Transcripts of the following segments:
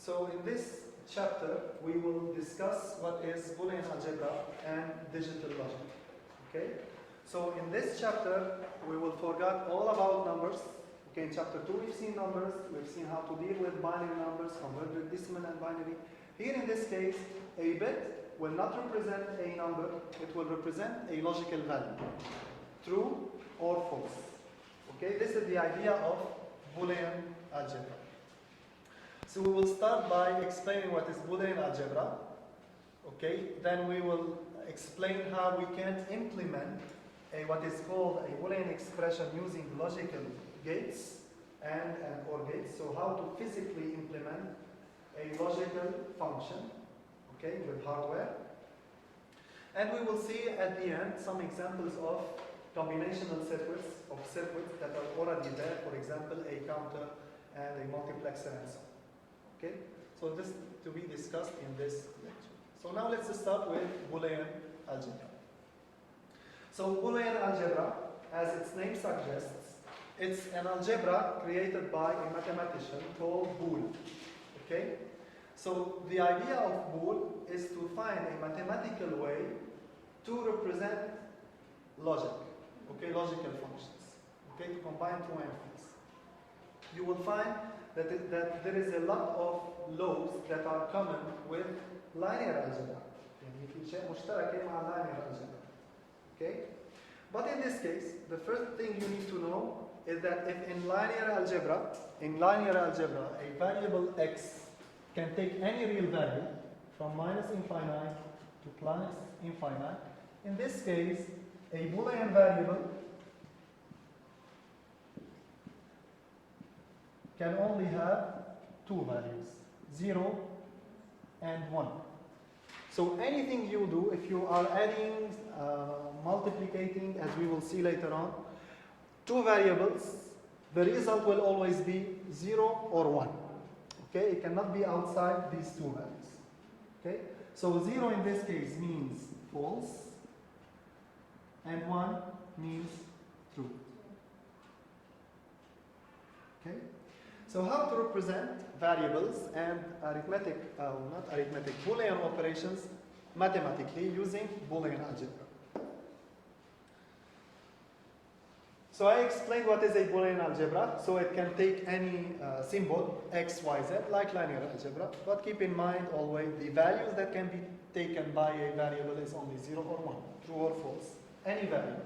So in this chapter, we will discuss what is Boolean algebra and digital logic. Okay? So in this chapter, we will forget all about numbers. Okay, in chapter 2, we've seen numbers. We've seen how to deal with binary numbers, converted decimal and binary. Here in this case, a bit will not represent a number. It will represent a logical value, true or false. Okay, this is the idea of Boolean algebra. So we will start by explaining what is Boolean algebra. Okay, then we will explain how we can implement what is called a Boolean expression using logical gates and OR gates. So how to physically implement a logical function, okay, with hardware. And we will see at the end some examples of combinational circuits that are already there. For example, a counter and a multiplexer and so on. Okay, so this to be discussed in this lecture. So now let's start with Boolean algebra. So Boolean algebra, as its name suggests, it's an algebra created by a mathematician called Boole. Okay, so the idea of Boole is to find a mathematical way to represent logic. Okay, logical functions. Okay, to combine two entities. You will find that there is a lot of laws that are common with linear algebra. Okay? But in this case, the first thing you need to know is that if in linear algebra, a variable x can take any real value from minus infinite to plus infinite, in this case, a Boolean variable can only have two values, 0 and 1. So anything you do, if you are adding, multiplicating, as we will see later on, two variables, the result will always be 0 or 1. Okay, it cannot be outside these two values. Okay, so 0 in this case means false, and 1 means true. Okay. So how to represent variables and Boolean operations mathematically using Boolean algebra. So I explained what is a Boolean algebra. So it can take any symbol, x, y, z, like linear algebra. But keep in mind always the values that can be taken by a variable is only 0 or 1, true or false, any value.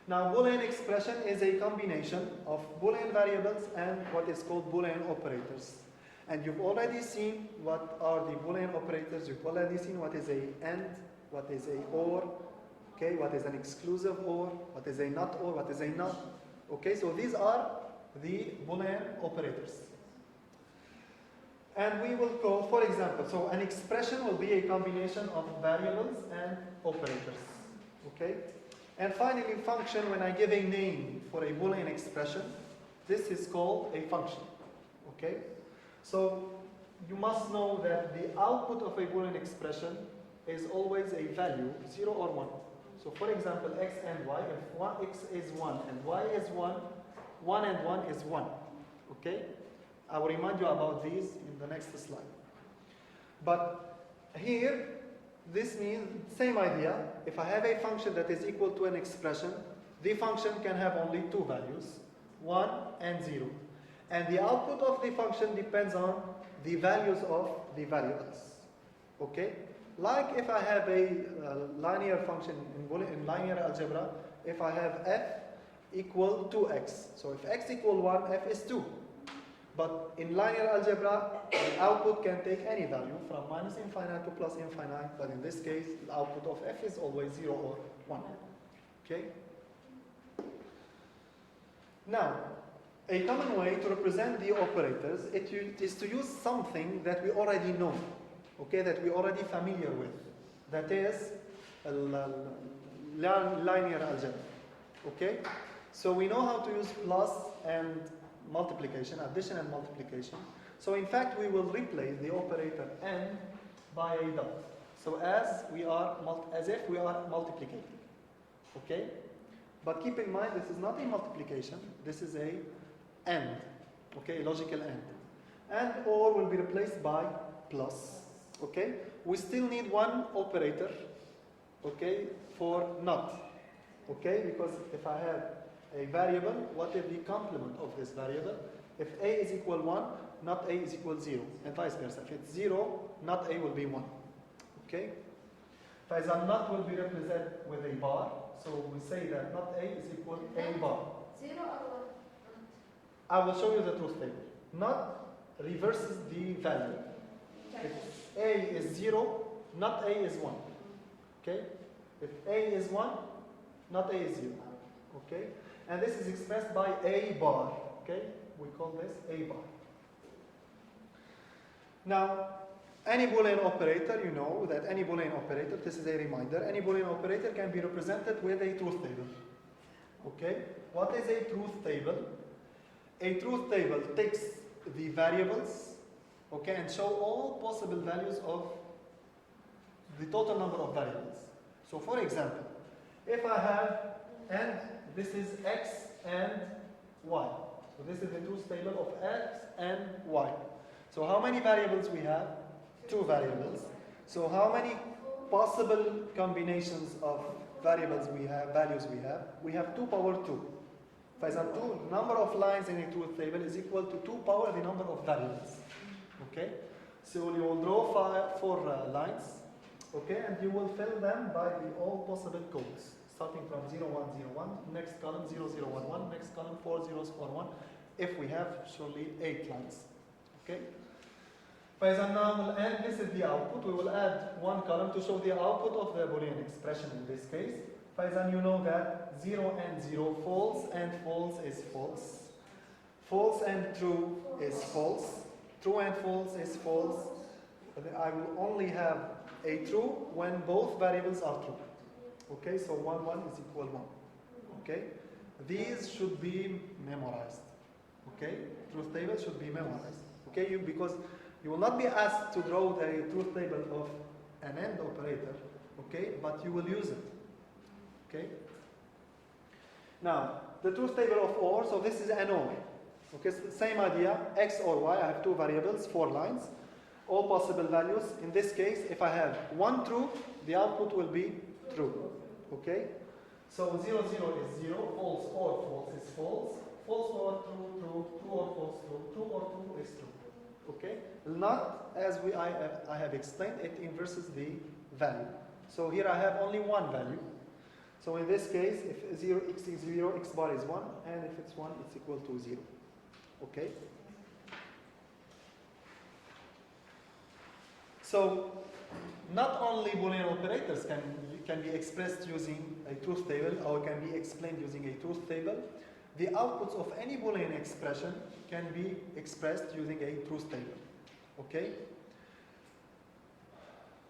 Now, Boolean expression is a combination of Boolean variables and what is called Boolean operators. And you've already seen what are the Boolean operators. You've already seen what is a AND, what is a OR, okay, what is an exclusive OR, what is a NOT OR, what is a NOT. Okay, so these are the Boolean operators. And we will call, for example, so an expression will be a combination of variables and operators. Okay? And finally, function, when I give a name for a Boolean expression, this is called a function. Okay? So you must know that the output of a Boolean expression is always a value, 0 or 1. So for example, x and y, if x is 1 and y is 1, 1 and 1 is 1. Okay? I will remind you about these in the next slide. But here, this means, same idea, if I have a function that is equal to an expression, the function can have only two values, 1 and 0. And the output of the function depends on the values of the variables. Okay? Like if I have a linear function in linear algebra, if I have f equal to x. So if x equal 1, f is 2. But in linear algebra, the output can take any value from minus infinite to plus infinite, but in this case, the output of f is always 0 or 1. Okay? Now, a common way to represent the operators is to use something that we already know, okay, that we're already familiar with. That is linear algebra. Okay? So we know how to use plus and multiplication, addition and multiplication. So in fact, we will replace the operator and by a dot. So as if we are multiplicating. Okay? But keep in mind, this is not a multiplication. This is a AND. Okay, a logical AND. and or will be replaced by plus. Okay? We still need one operator, okay, for not. Okay? Because if I have a variable, what is the complement of this variable? If a is equal 1, not a is equal 0, and vice versa. If it's 0, not a will be 1. Okay? فإذا not will be represented with a bar, so we say that not a is equal a bar. 0 or 1? I will show you the truth table. Not reverses the value. If a is 0, not a is 1. Okay? If a is 1, not a is 0. Okay? And this is expressed by a bar. Okay? We call this a bar. Now, any Boolean operator, you know that any Boolean operator, this is a reminder, any Boolean operator can be represented with a truth table. Okay? What is a truth table? A truth table takes the variables, okay, and show all possible values of the total number of variables. So for example, if I have, and this is x and y. So this is the truth table of x and y. So how many variables we have? 2 variables. So how many possible combinations of variables we have, values we have? We have 2 power 2. For example, number of lines in a truth table is equal to 2 power the number of variables. Okay? So you will draw 4 lines, okay, and you will fill them by the all possible codes, starting from 0101, next column 0011, next column 4041, if we have surely 8 lines. Okay? And this is the output. We will add 1 column to show the output of the Boolean expression in this case. You know that 0 and 0, false and false is false. False and true is false. True and false is false. I will only have a true when both variables are true. Okay, so 1, 1 is equal 1. Okay, these should be memorized. Okay, truth table should be memorized. Okay, because you will not be asked to draw the truth table of an AND operator, okay, but you will use it. Okay? Now, the truth table of OR, so this is an OR. Okay, so same idea, x or y, I have 2 variables, 4 lines, all possible values. In this case, if I have 1 true, the output will be true. Okay? So 0, 0 is 0, false or false is false, false or true, true, true or false, true, true or true is true. Okay? Not as I have explained, it inverses the value. So here I have only 1 value. So in this case, if 0 x is 0, x bar is 1, and if it's 1, it's equal to 0. Okay? So not only Boolean operators can be expressed using a truth table or can be explained using a truth table. The outputs of any Boolean expression can be expressed using a truth table. Okay?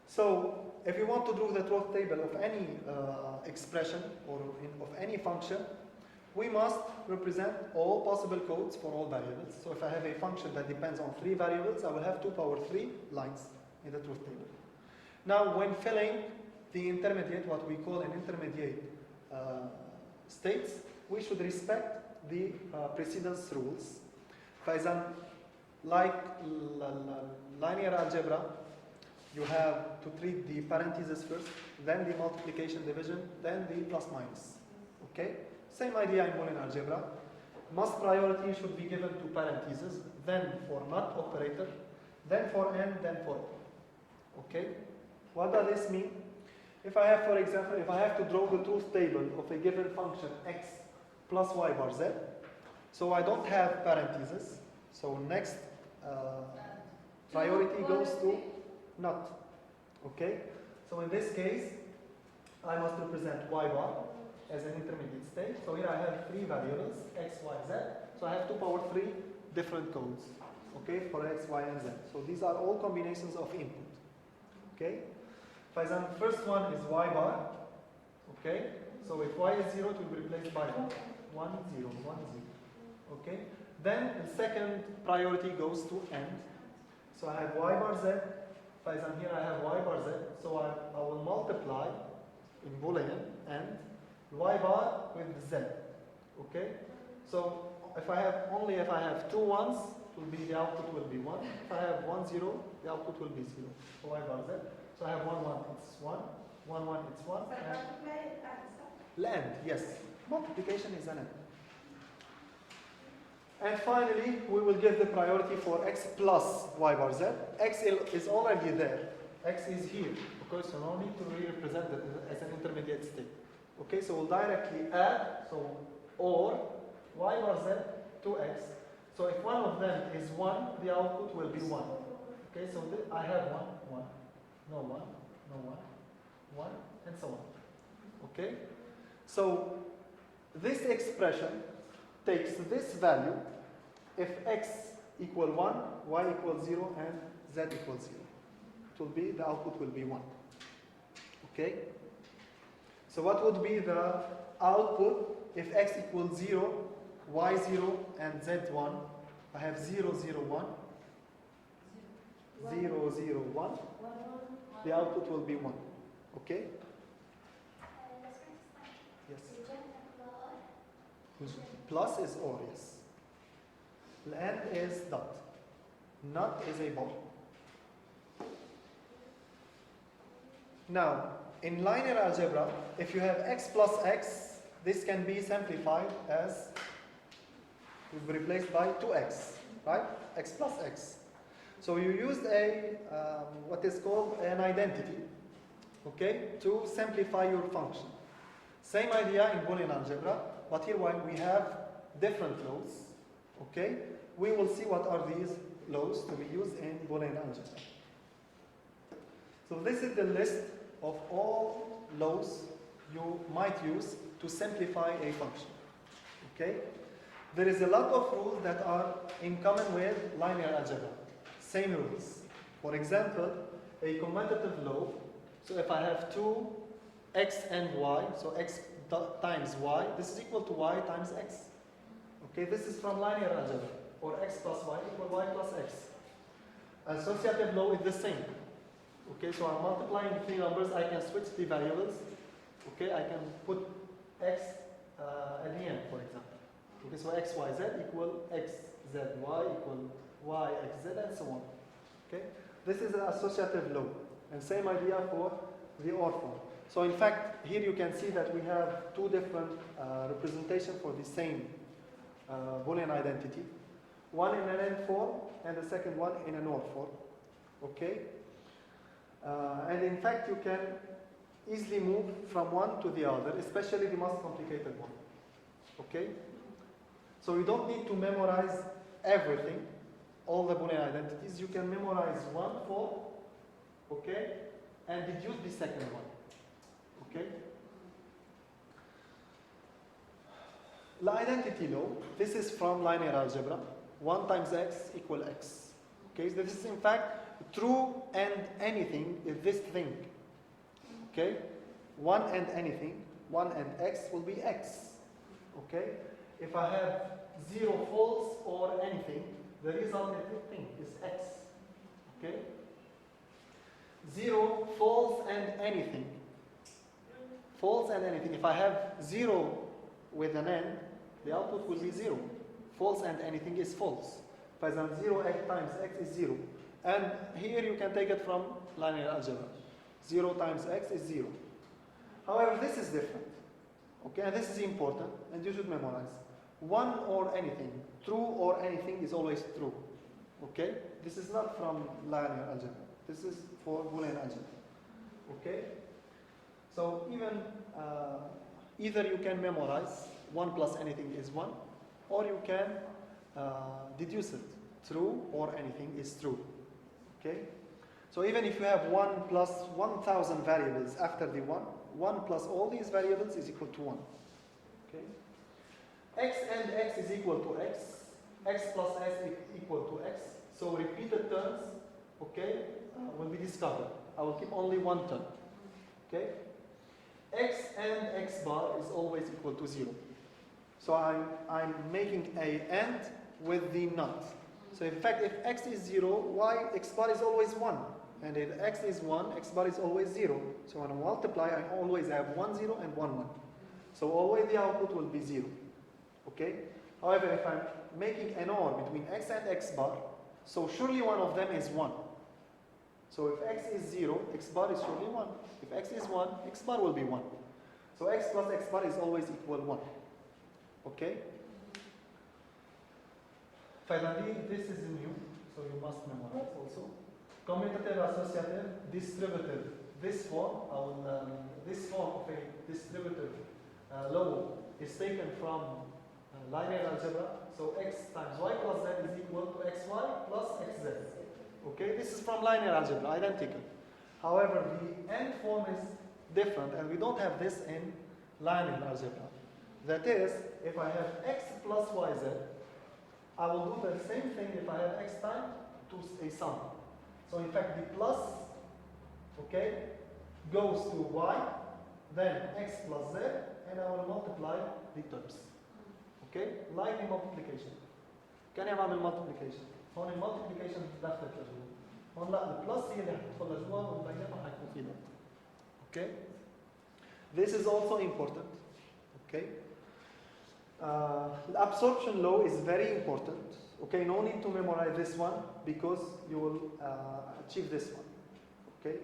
So, if you want to draw the truth table of any expression or of any function, we must represent all possible codes for all variables. So, if I have a function that depends on 3 variables, I will have 2 power 3 lines in the truth table. Now, when filling the intermediate, what we call an intermediate states, we should respect the precedence rules. For example, like linear algebra, you have to treat the parentheses first, then the multiplication division, then the plus minus. Okay? Same idea in Boolean algebra. Most priority should be given to parentheses, then for not operator, then for and, then for. Okay? What does this mean? If I have, for example, if I have to draw the truth table of a given function x plus y bar z, so I don't have parentheses, so next priority goes to not. Okay? So in this case, I must represent y bar as an intermediate state. So here I have 3 variables, x, y, z. So I have 2 power 3 different codes, okay, for x, y, and z. So these are all combinations of input. Okay? For example, first one is y bar. Okay? So if y is 0, it will be replaced by 1, 0, 1, 0. Okay? Then the second priority goes to and. So I have y bar z. For example, here I have y bar z. So I will multiply in Boolean and y bar with z. Okay? So if I have 2 1s will be, the output will be 1. If I have 1, 0, the output will be 0 for y bar z. So I have 1, 1, it's 1. 1, 1, it's 1. And end, yes. Multiplication is an end. And finally, we will give the priority for x plus y bar z. X is already there. X is here. Okay, so no need to really represent it as an intermediate state. Okay, so we'll directly add, so or y bar z to x. So if one of them is 1, the output will be 1. Okay, so I have 1, 1, no 1, no 1, 1, and so on. Okay, so this expression takes this value if x equal 1, y equals 0, and z equals 0. It will be, the output will be 1. Okay? So what would be the output if x equals 0, y 0, and z 1? I have 0, 0, 1. 0, 0, 1. The output will be 1. Okay? Yes. Plus is or, yes. And is dot. Not is a bar. Now, in linear algebra, if you have x plus x, this can be simplified as replaced by 2x, right? X plus x. So you used a what is called an identity, okay, to simplify your function. Same idea in Boolean algebra, but here when we have different laws, okay, we will see what are these laws to be used in Boolean algebra. So this is the list of all laws you might use to simplify a function. Okay? There is a lot of rules that are in common with linear algebra. Same rules. For example, a commutative law. So if I have 2 x and y, so x times y, this is equal to y times x. Okay, this is from linear algebra. Or x plus y equal y plus x. Associative law is the same. Okay, so I'm multiplying 3 numbers, I can switch the variables. Okay, I can put x at the end, for example. Okay, so x, y, z equal x, z, y equal y, x, z, and so on. Okay, this is an associative law. And same idea for the OR form. So in fact, here you can see that we have 2 different representations for the same Boolean identity. One in an AND form, and the second one in an OR form. Okay? And in fact, you can easily move from one to the other, especially the most complicated one. Okay? So you don't need to memorize everything, all the Boolean identities. You can memorize one form, okay, and deduce the second one. Okay? The identity law, this is from linear algebra. 1 times x equal x. Okay, so this is in fact true and anything is this thing. Okay, 1 and anything, 1 and x will be x. Okay, if I have 0 false or anything, the resultant thing is x. Okay, 0 false and anything. False and anything. If I have 0 with an n, the output will be 0. False and anything is false. For example, 0 x times x is 0. And here you can take it from linear algebra. 0 times x is 0. However, this is different. Okay, and this is important, and you should memorize. 1 or anything, true or anything is always true. Okay? This is not from linear algebra. This is for Boolean algebra. Okay? So even either you can memorize 1 plus anything is 1, or you can deduce it. True or anything is true. Okay? So even if you have 1 plus 1,000 variables after the 1, 1 plus all these variables is equal to 1. Okay? X and x is equal to x. X plus s equal to x. So repeated terms, okay, will be discovered. I will keep only one term. Okay? X and x bar is always equal to 0. So I'm making a AND with the NOT. So in fact, if x is 0, x bar is always 1. And if x is 1, x bar is always 0. So when I multiply, I always have 1, 0 and 1, 1. So always the output will be 0. Okay? However, if I'm making an OR between x and x bar, so surely one of them is 1. So if x is 0, x bar is surely 1. If x is 1, x bar will be 1. So x plus x bar is always equal 1. Okay? Finally, this is new, so you must memorize also. Commutative, associative, distributive. This form of a distributive law is taken from linear algebra. So x times y plus z is equal to xy plus xz. Okay, this is from linear algebra, identical. However, the end form is different, and we don't have this in linear algebra. That is, if I have x plus yz, I will do the same thing if I have x times to a sum. So in fact, the plus, okay, goes to y, then x plus z, and I will multiply the terms. Okay, like the multiplication. كان يعمل multiplication. هون المultiplication دخلت لجوا. هون لا البلس هي اللي حتدخل لجوا والبينما حيكون في دوت. Okay. This is also important. Okay. The absorption law is very important. Okay, no need to memorize this one because you will achieve this one. Okay.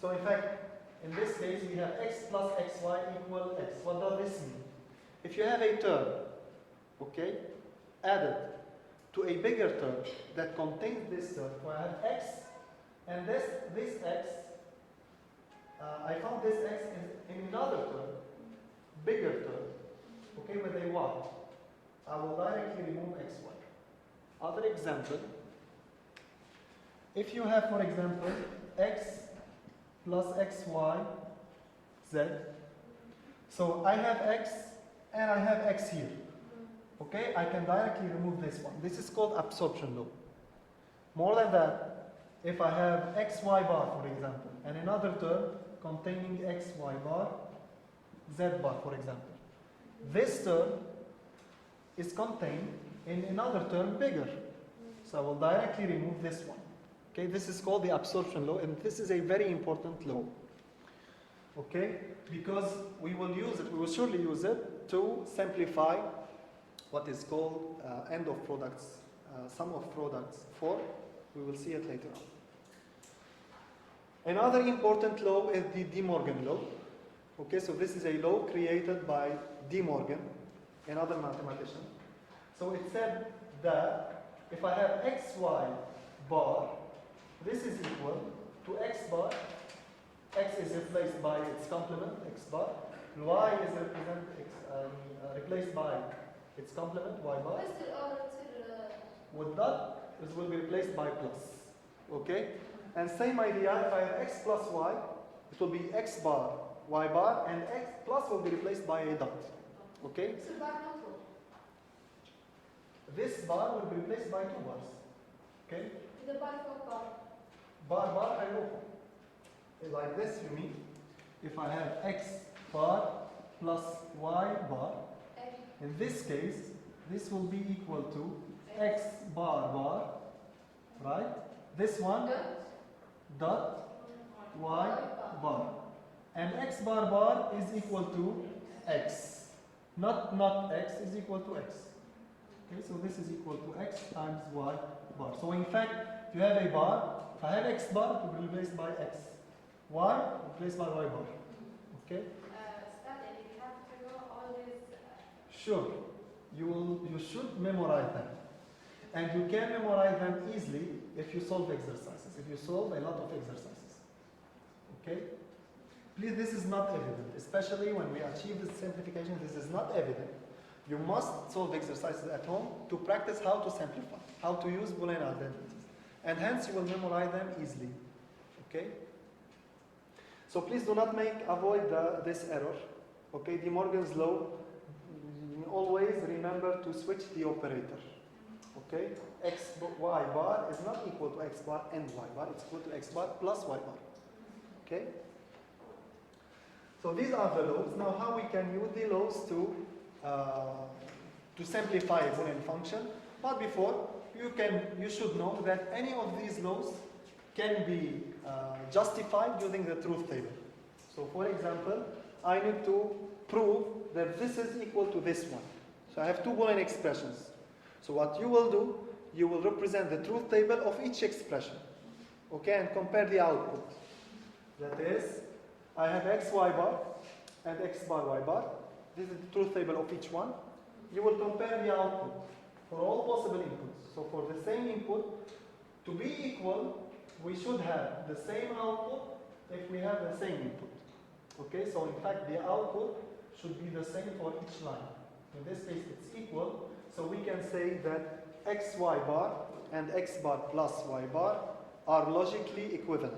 So in fact, in this case, we have x plus xy equal x. What does this mean? If you have a term, okay, added to a bigger term that contains this term, so I have x, and this x, I found this x in another term, bigger term, okay, with a y. I will directly remove xy. Other example, if you have, for example, x plus xy z, so I have x and I have x here. Okay, I can directly remove this one. This is called absorption law. More than that, if I have xy bar, for example, and another term containing xy bar, z bar, for example, this term is contained in another term bigger. So I will directly remove this one. Okay, this is called the absorption law, and this is a very important law. Okay, because we will use it, we will surely use it to simplify what is called end of products, sum of products 4. We will see it later on. Another important law is the De Morgan law. Okay, so this is a law created by De Morgan, another mathematician. So it said that if I have xy bar, this is equal to x bar. X is replaced by its complement, x bar. Y is replaced by its complement, y bar. With that, this will be replaced by plus. Okay? And same idea, if I have x plus y, it will be x bar, y bar, and x plus will be replaced by a dot. Okay? This bar will be replaced by 2 bars. Okay? Bar, I know. Like this, you mean, if I have x bar plus y bar, in this case, this will be equal to x bar, right? This one, dot, y bar. And x bar is equal to x. Not x is equal to x. Okay, so this is equal to x times y bar. So in fact, if you have a bar, if I have x bar, it will be replaced by x. Y replaced by y bar. Okay? Sure. You should memorize them. And you can memorize them easily if you solve exercises. If you solve a lot of exercises. Okay? Please, this is not evident. Especially when we achieve this simplification, this is not evident. You must solve exercises at home to practice how to simplify, how to use Boolean identities. And hence you will memorize them easily. Okay? So please do not avoid this error. Okay, De Morgan's law, always remember to switch the operator. Okay, y bar is not equal to x bar and y bar, it's equal to x bar plus y bar. Okay? So these are the laws. Now how we can use the laws to simplify a Boolean function. But before, you should know that any of these laws can be justified using the truth table. So for example, I need to prove that this is equal to this one. So I have two Boolean expressions. So what you will do, you will represent the truth table of each expression. Okay, and compare the output. That is, I have x y bar and x bar y bar. This is the truth table of each one. You will compare the output for all possible inputs. So for the same input, to be equal, we should have the same output if we have the same input. Okay, so in fact the output should be the same for each line. In this case it's equal, so we can say that xy bar and x bar plus y bar are logically equivalent.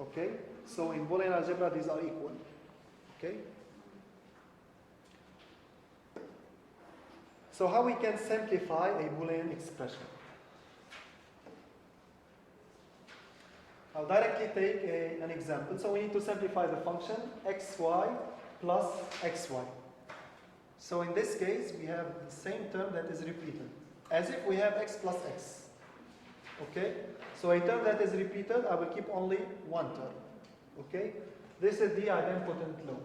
Okay, so in Boolean algebra these are equal. Okay. So how we can simplify a Boolean expression? I'll directly take an example. So we need to simplify the function xy plus xy. So in this case, we have the same term that is repeated, as if we have x plus x. Okay? So a term that is repeated, I will keep only one term. Okay? This is the idempotent law.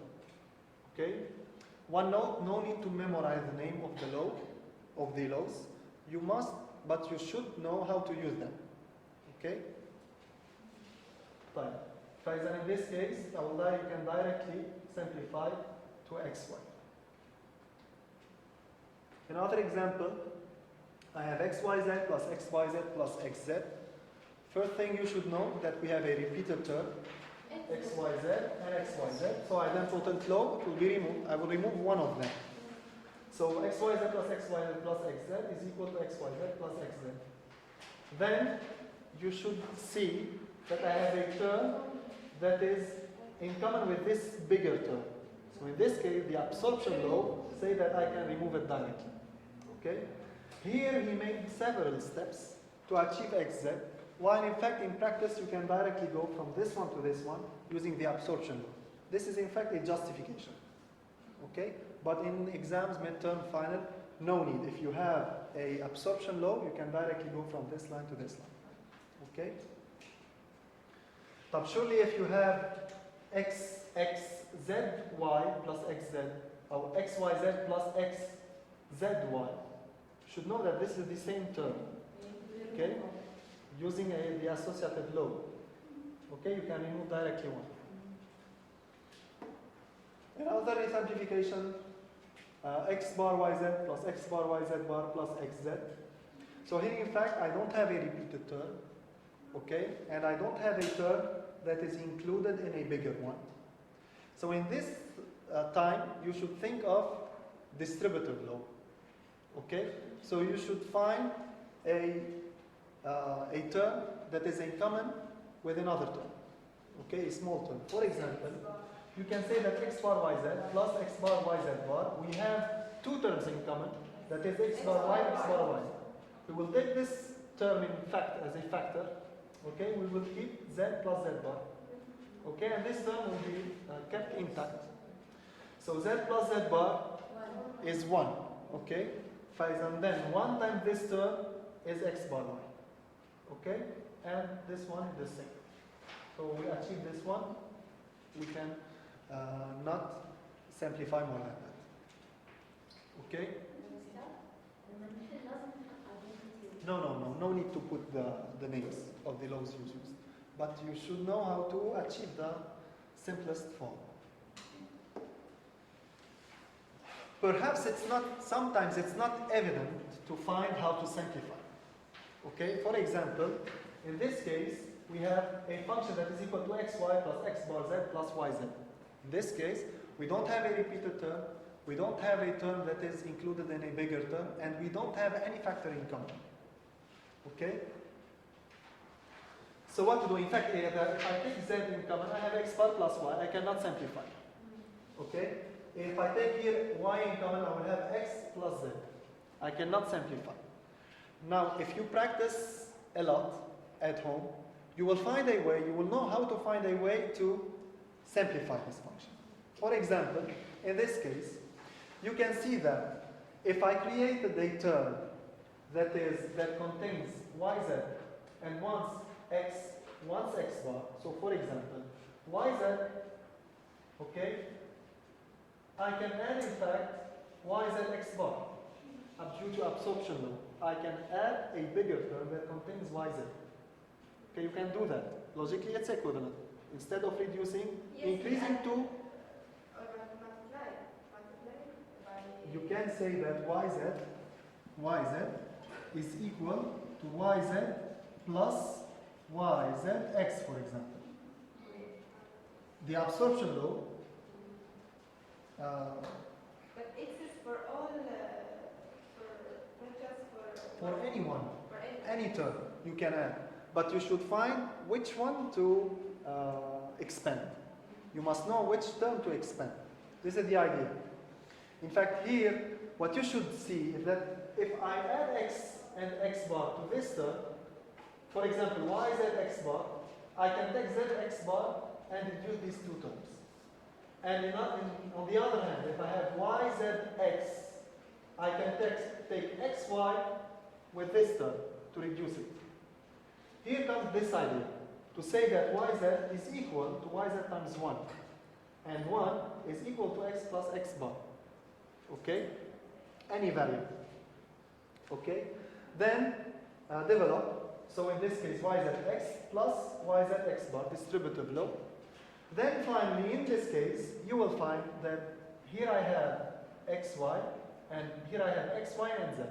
Okay? One note, no need to memorize the name of the law, of the laws. You must, but you should know how to use them. Okay? Fine. In this case, you can directly simplify to xy. Another example, I have xyz plus xyz plus xz. First thing you should know that we have a repeated term, xyz and xyz. So idempotent law, it will be removed. I will remove one of them. So xyz plus xyz plus xz is equal to xyz plus xz. Then you should see that I have a term that is in common with this bigger term. So in this case, the absorption law say that I can remove it directly. Okay? Here he made several steps to achieve xz, while in fact in practice you can directly go from this one to this one using the absorption law. This is in fact a justification. Okay? But in exams, midterm, final, no need. If you have a absorption law, you can directly go from this line to this line. Okay? But surely if you have x z y plus xz, or xyz plus xzy, you should know that this is the same term. Okay? Using the associative law. Okay, you can remove directly one. Another simplification, x bar yz plus x bar yz bar plus xz. So here in fact I don't have a repeated term. Okay, and I don't have a term that is included in a bigger one. So in this time, you should think of distributive law. Okay, so you should find a term that is in common with another term. Okay, a small term. For example, you can say that x bar yz plus x bar yz bar, we have two terms in common, that is x bar y, x bar y. We will take this term in fact as a factor. Okay, we will keep z plus z bar. Okay, and this term will be kept intact. So z plus z bar is 1. Okay, and then 1 times this term is x bar y. Okay, and this one is the same. So we achieve this one. We can not simplify more than that. Okay? No need to put the names of the laws you used. But you should know how to achieve the simplest form. Perhaps sometimes it's not evident to find how to simplify. Okay, for example, in this case, we have a function that is equal to xy plus x bar z plus yz. In this case, we don't have a repeated term, we don't have a term that is included in a bigger term, and we don't have any factor in common. Okay? So what to do? In fact, if I take z in common, I have x bar plus y. I cannot simplify. Okay? If I take here y in common, I will have x plus z. I cannot simplify. Now, if you practice a lot at home, you will find a way, you will know how to find a way to simplify this function. For example, in this case, you can see that if I created a term that contains yz and once x bar, so for example, yz, okay, I can add in fact yz x bar. due to absorption law, I can add a bigger term that contains yz. Okay, you can do that. Logically, it's equivalent. Instead of reducing, increasing to, you can say that yz is equal to yz plus yzx, for example. The absorption law. But X is for all, not just for anyone, any term you can add. But you should find which one to expand. You must know which term to expand. This is the idea. In fact, here, what you should see is that if I add x and x bar to this term, for example, yz x bar, I can take z x bar and reduce these two terms. And on the other hand, if I have yzx, I can take xy with this term to reduce it. Here comes this idea, to say that yz is equal to yz times 1. And 1 is equal to x plus x bar. Okay? Any value. Okay? Then develop. So in this case, yzx plus yzx bar, distributive law. Then finally, in this case, you will find that here I have xy, and here I have xy and z.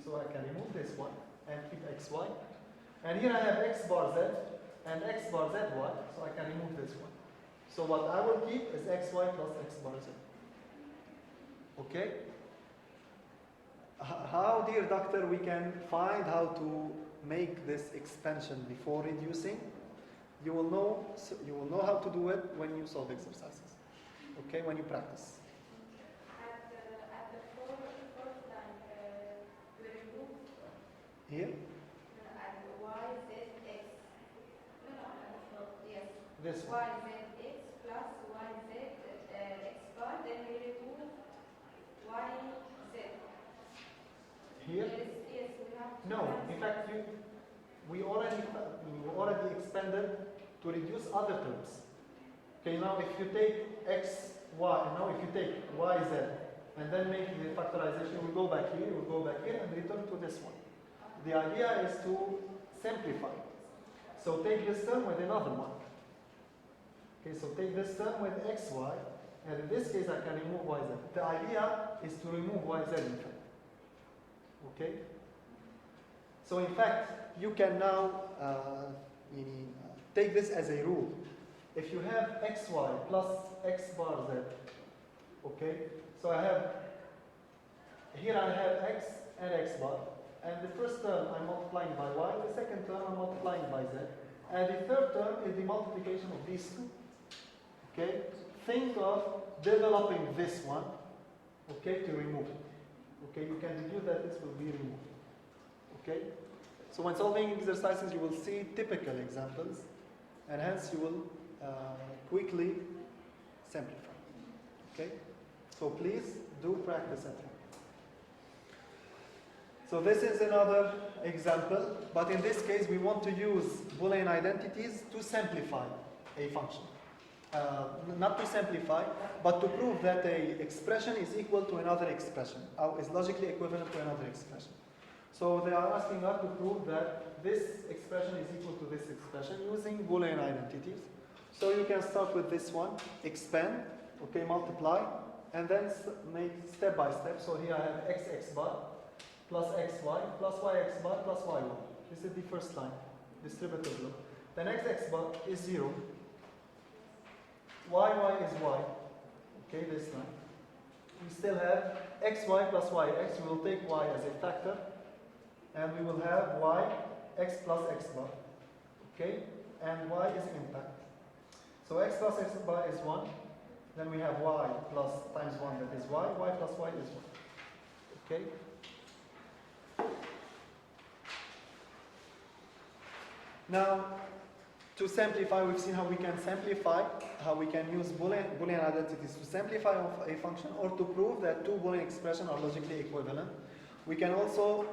So I can remove this one and keep xy. And here I have x bar z and x bar zy, so I can remove this one. So what I will keep is xy plus x bar z. Okay? How, dear doctor, we can find how to make this expansion before reducing? You will know how to do it when you solve exercises. Okay, when you practice. At the fourth line, we remove Here? at yzx. No, yes. This one. Yzx plus yzx bar, then we remove yz. Here? Yes, we have to. No, in fact, we already expanded to reduce other terms. Okay, now if you take x, y, now if you take y, z, and then make the factorization, we go back here, and return to this one. The idea is to simplify. So take this term with another one. Okay, so take this term with xy, and in this case I can remove yz. The idea is to remove yz in fact. Okay? So in fact, you can now take this as a rule. If you have xy plus x bar z, okay? So here I have x and x bar, and the first term I'm multiplying by y, the second term I'm multiplying by z, and the third term is the multiplication of these two. Okay? Think of developing this one, okay, to remove it. Okay, you can deduce that this will be removed. Okay? So when solving exercises, you will see typical examples, and hence you will quickly simplify. Okay? So please do practice at home. So this is another example, but in this case we want to use Boolean identities to simplify a function. Not to simplify, but to prove that a expression is equal to another expression, or is logically equivalent to another expression. So they are asking us to prove that this expression is equal to this expression using Boolean identities. So you can start with this one, expand, okay, multiply, and then make step by step. So here I have x bar plus xy plus yx bar plus y1. This is the first line, distributive law. Then x bar is 0. y is y. Okay, this line. We still have xy plus yx. We will take y as a factor, and we will have y x plus x bar. Okay, and y is impact. So x plus x bar is 1. Then we have y plus times 1, that is y. Y plus y is 1. Okay. Now, to simplify, we've seen how we can simplify, how we can use Boolean identities to simplify a function or to prove that two Boolean expressions are logically equivalent. We can also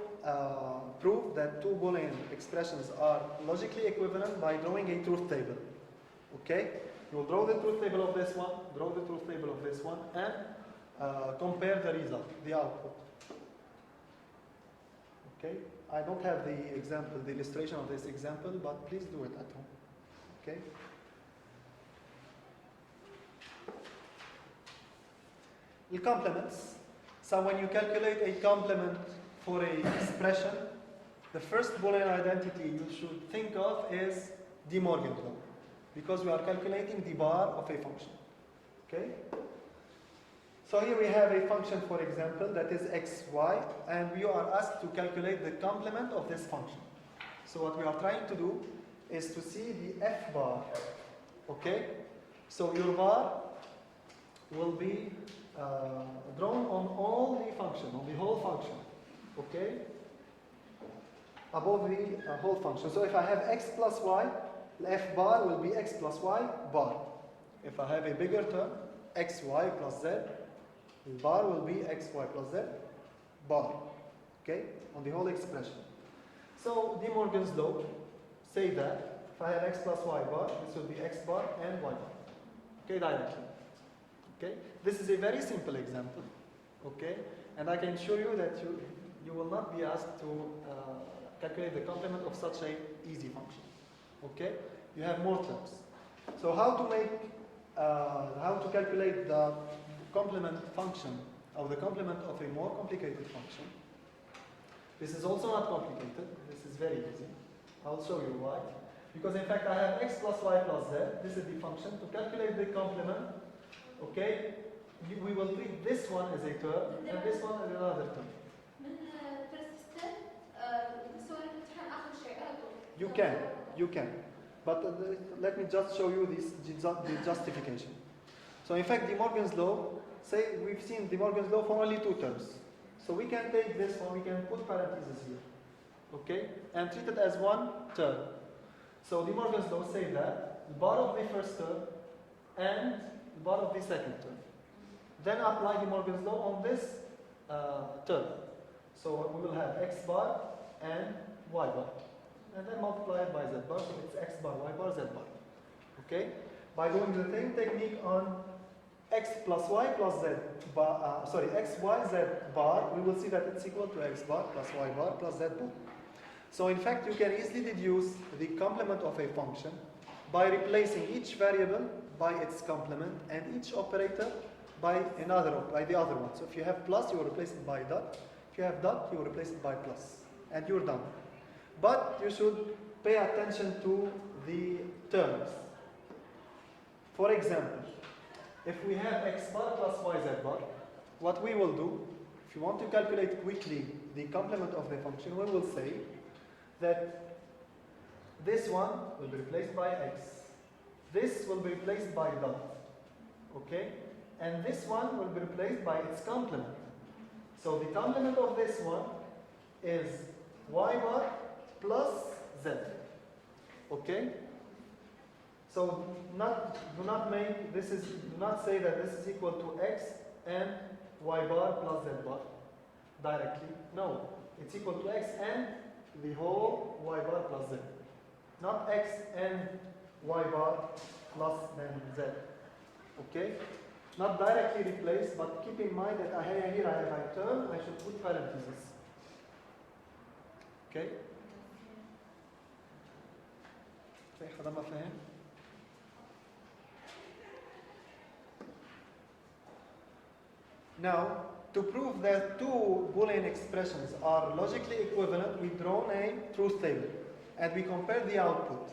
prove that two Boolean expressions are logically equivalent by drawing a truth table. Okay? You'll draw the truth table of this one, draw the truth table of this one, and compare the result, the output. Okay? I don't have the example, the illustration of this example, but please do it at home. Okay? The complements. So when you calculate a complement for a expression, the first Boolean identity you should think of is De Morgan's law, because we are calculating the bar of a function. Okay? So here we have a function, for example, that is xy, and we are asked to calculate the complement of this function. So what we are trying to do is to see the f bar. Okay? So your bar will be drawn on all the function, on the whole function. Okay? Above the whole function. So if I have x plus y, the f bar will be x plus y bar. If I have a bigger term, xy plus z, the bar will be xy plus z bar. Okay? On the whole expression. So De Morgan's law say that if I have x plus y bar, this will be x bar and y bar. Okay, directly. Okay? This is a very simple example. Okay? And I can show you that you will not be asked to calculate the complement of such a easy function. Okay? You have more terms. So how to calculate the complement function or the complement of a more complicated function? This is also not complicated. This is very easy. I'll show you why. Because in fact I have x plus y plus z. This is the function. To calculate the complement, okay, we will treat this one as a term and this one as another term. You can. But let me just show you the justification. So in fact, De Morgan's law, say we've seen De Morgan's law for only two terms. So we can take this one, we can put parentheses here, okay, and treat it as one term. So De Morgan's law say that the bar of the first term and the bar of the second term. Then apply De Morgan's law on this term. So we will have x bar and y bar. And then multiply it by z bar, so it's x bar, y bar, z bar. Okay? By doing the same technique on x plus y plus z bar, x, y, z bar, we will see that it's equal to x bar plus y bar plus z bar. So in fact, you can easily deduce the complement of a function by replacing each variable by its complement and each operator by the other one. So if you have plus, you will replace it by dot. If you have dot, you will replace it by plus. And you're done. But you should pay attention to the terms. For example, if we have x bar plus yz bar, what we will do, if you want to calculate quickly the complement of the function, we will say that this one will be replaced by x. This will be replaced by dot. Okay? And this one will be replaced by its complement. So the complement of this one is y bar plus z. Okay? So do not say that this is equal to x and y bar plus z bar directly. No, it's equal to x and the whole y bar plus z. Not x and y bar plus then z. Okay? Not directly replace, but keep in mind that here I have a term, I should put parentheses. Okay? حدا ما فاهم؟ Now, to prove that two Boolean expressions are logically equivalent, we draw a truth table and we compare the output.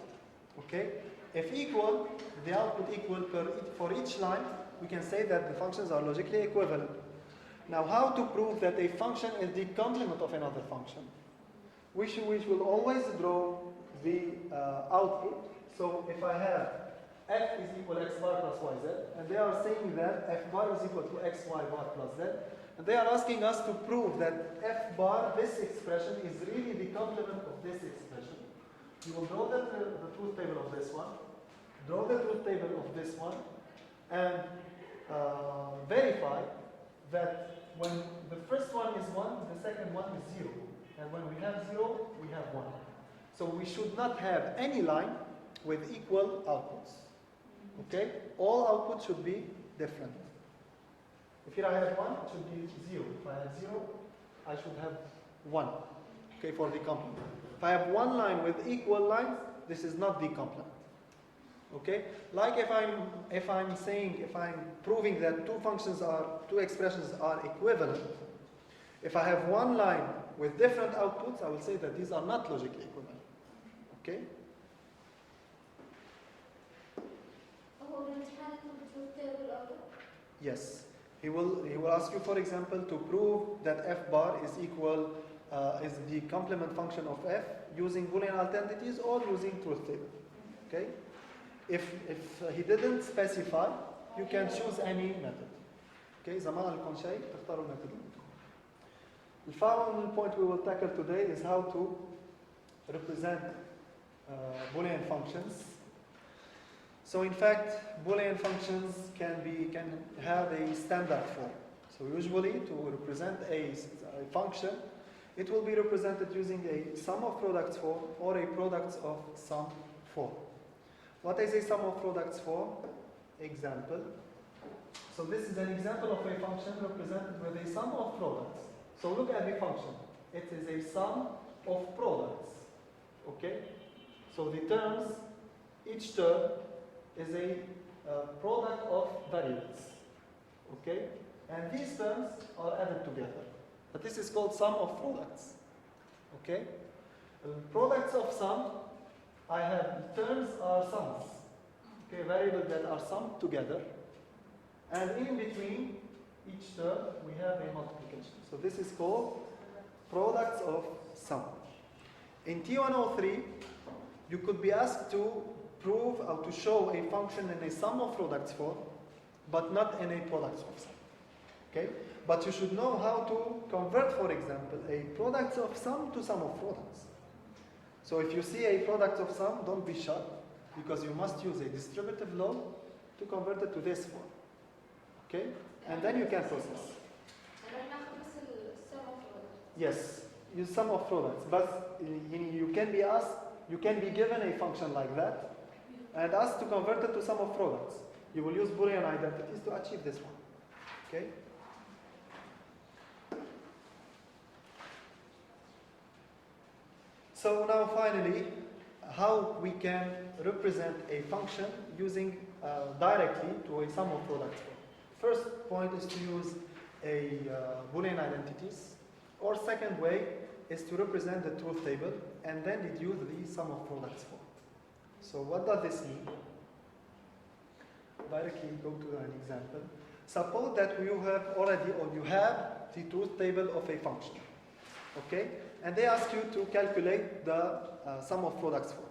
Okay? If equal, the output equal for each line, we can say that the functions are logically equivalent. Now, how to prove that a function is the complement of another function? We will always draw the output. So if I have f is equal x bar plus yz, and they are saying that f bar is equal to x y bar plus z, and they are asking us to prove that f bar, this expression, is really the complement of this expression. You will draw the truth table of this one, draw the truth table of this one, and verify that when the first one is 1, the second one is 0. And when we have 0, we have 1. So we should not have any line with equal outputs. Okay? All outputs should be different. If here I have 1, it should be 0. If I have 0, I should have 1. okay, for the complement. If I have one line with equal lines, this is not the complement. Okay? Like if I'm proving that two expressions are equivalent, if I have one line with different outputs, I will say that these are not logically equivalent. Okay? Yes. He will ask you, for example, to prove that f bar is equal, is the complement function of f using Boolean identities or using truth table. Okay? If he didn't specify, you can choose any method. Okay? إذا ما لكم شيء تختاروا الميثود اللي بدكم. The final point we will tackle today is how to represent Boolean functions. So in fact, Boolean functions can have a standard form. So usually to represent a function, it will be represented using a sum of products form or a products of sum form. What is a sum of products form? Example. So this is an example of a function represented with a sum of products. So look at the function. It is a sum of products. Okay? So the terms, each term is a product of variables. Okay? And these terms are added together. But this is called sum of products. Okay? Products of sum, I have terms are sums. Okay, variables that are summed together. And in between each term, we have a multiplication. So this is called products of sum. In T103, you could be asked to prove or to show a function in a sum of products form, but not in a products of sum. Okay? But you should know how to convert, for example, a products of sum to sum of products. So if you see a product of sum, don't be shocked, because you must use a distributive law to convert it to this form. Okay? And then you can process. Yes, use sum of products. But you can be asked, you can be given a function like that and asked to convert it to sum of products. You will use Boolean identities to achieve this one. Okay? So now finally, how we can represent a function using directly to a sum of products form. First point is to use a Boolean identities, or second way is to represent the truth table and then deduce the sum of products form. So what does this mean? Directly go to an example. Suppose that you have the truth table of a function. Okay? And they ask you to calculate the sum of products form.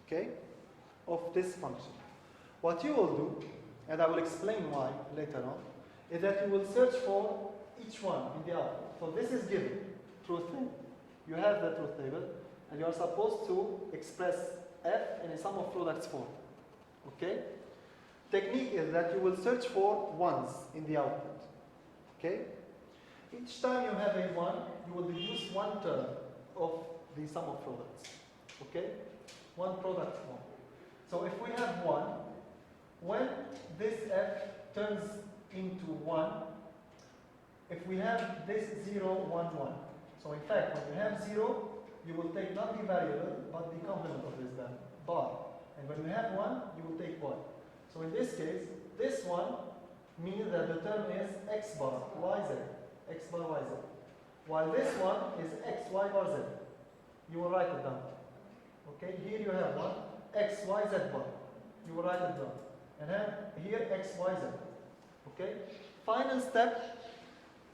Okay? Of this function. What you will do, and I will explain why later on, is that you will search for each one in the output. So this is given, truth table. You have the truth table, and you are supposed to express f in a sum of products form. Okay? Technique is that you will search for ones in the output. Okay? Each time you have a 1, you will deduce one term of the sum of products. Okay? One product form. So if we have 1, when this f turns into 1, if we have this 0, 1, 1. So in fact, when you have 0, you will take not the variable, but the complement of this bar. And when you have 1, you will take 1. So in this case, this one means that the term is x bar, y, z. X bar, y, z. While this one is x, y, bar, z. You will write it down. Okay, here you have one, x, y, z bar. You will write it down. And then here, x, y, z. Okay? Final step,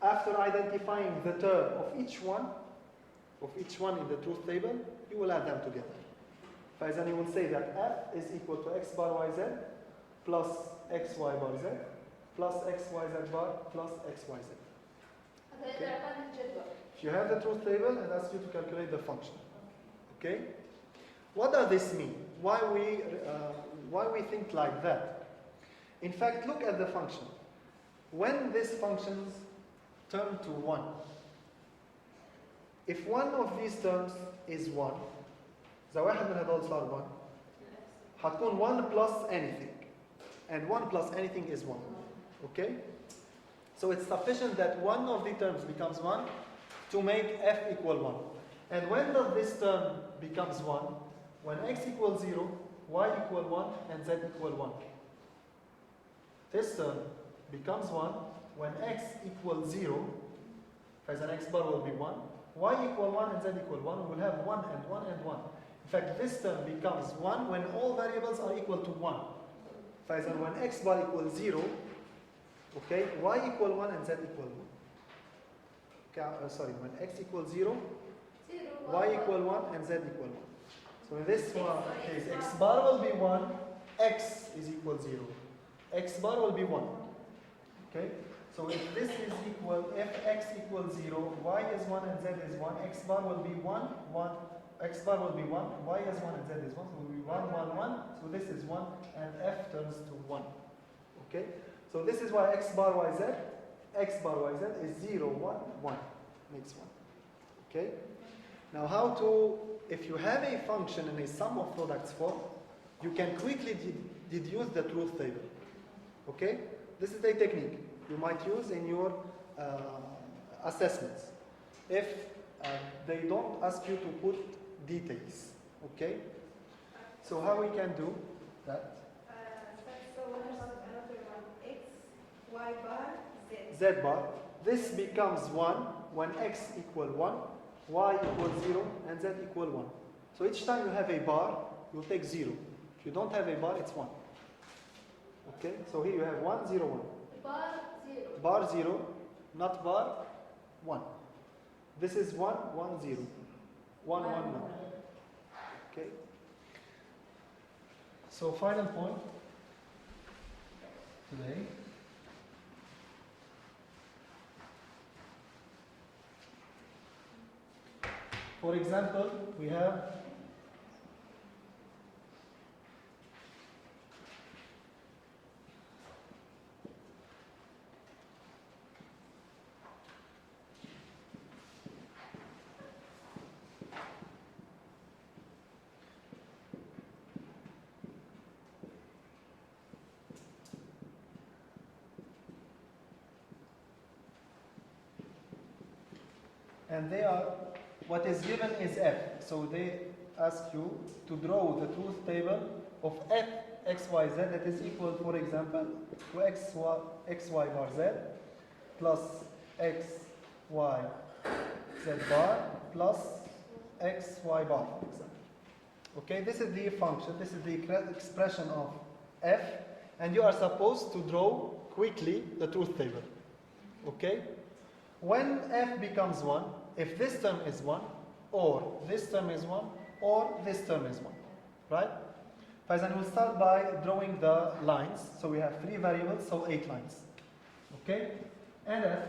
after identifying the term of each one in the truth table, you will add them together. Then you will say that f is equal to x bar, y, z plus x, y, bar, z plus x, y, z bar plus x, y, z. Okay. If you have the truth table, it asks you to calculate the function. Okay? What does this mean? Why we think like that? In fact, look at the function. When these functions turn to 1, if one of these terms is 1, إذا واحد من هدول صار 1, هتكون 1 plus anything. And 1 plus anything is 1. Okay? So it's sufficient that one of the terms becomes 1 to make f equal 1. And when does this term becomes 1? When x equals 0, y equal 1, and z equal 1. This term becomes 1 when x equals 0, as an x bar will be 1, y equal 1 and z equal 1, we will have 1 and 1 and 1. In fact, this term becomes 1 when all variables are equal to 1. For example, when x bar equals 0, okay, y equal 1 and z equal 1. Okay, sorry, when x equals 0, y equal 1 and z equal 1. So in this one case, x bar will be 1, x is equal 0. X bar will be 1. Okay? So if this is equal, if x equals 0, y is 1 and z is 1, x bar will be 1, 1, x bar will be 1, y is 1 and z is 1, so it will be 1, 1, 1, so this is 1, and f turns to 1. Okay? So this is why x bar y z is 0, 1, 1, makes 1. Okay? Now how to, if you have a function in a sum of products form, you can quickly deduce the truth table. Okay? This is a technique you might use in your assessments. If they don't ask you to put details. Okay? So how we can do that? So what about another one? X, y bar, z. Z bar. This becomes 1 when x equal 1, y equals 0, and z equal 1. So each time you have a bar, you take 0. If you don't have a bar, it's 1. Okay? So here you have 1, 0, 1. Bar 0. Bar 0, not bar 1. This is 1, 1, 0. 1, 1, 1. Okay? So final point today. For example, we have and they are, what is given is f. So they ask you to draw the truth table of f x, y, z that is equal, for example, to x, y bar z plus x, y, z bar plus x, y bar, for example. Okay, this is the function, this is the expression of f, and you are supposed to draw quickly the truth table. Okay? When f becomes 1, if this term is 1, or this term is 1, or this term is 1, right? For example, we'll start by drawing the lines. So we have 3 variables, so 8 lines. Okay? And f.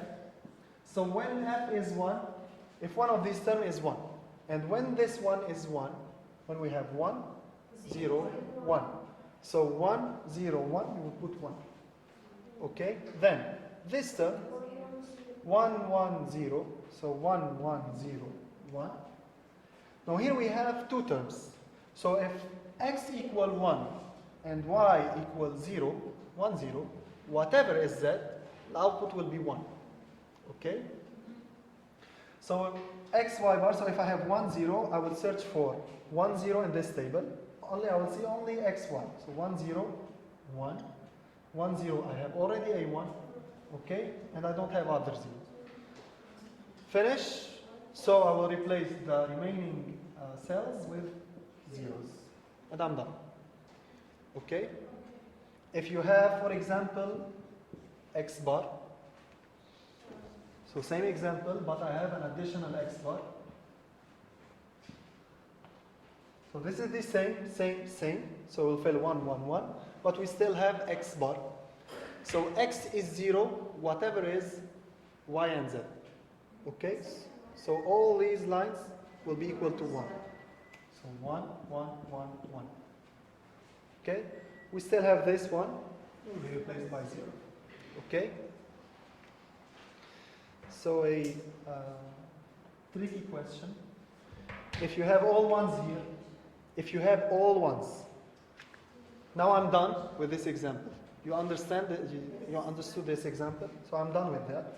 So when f is 1, if one of these terms is 1, and when this one is 1, when we have 1, 0, 1. So 1, 0, 1, we will put 1. Okay? Then, this term, 1, 1, 0. So 1, 1, 0, 1. Now here we have 2 terms. So if x equal 1 and y equal 0, 1, 0, whatever is z, the output will be 1. Okay? So x, y bar, so if I have 1, 0, I will search for 1, 0 in this table. I will see only x, y. So 1, 0, 1. 1, 0, I have already a 1. Okay? And I don't have other zeros. Finish. So I will replace the remaining cells with zeros. And I'm done. Okay? If you have, for example, x bar. So same example, but I have an additional x bar. So this is the same. So we'll fill 1, 1, 1. But we still have x bar. So x is 0, whatever is y and z. Okay? So all these lines will be equal to 1. So 1, 1, 1, 1. Okay? We still have this one. It will be replaced by 0. Okay? So a tricky question. If you have all ones here, if you have all ones, now I'm done with this example. You understand that you understood this example? So I'm done with that.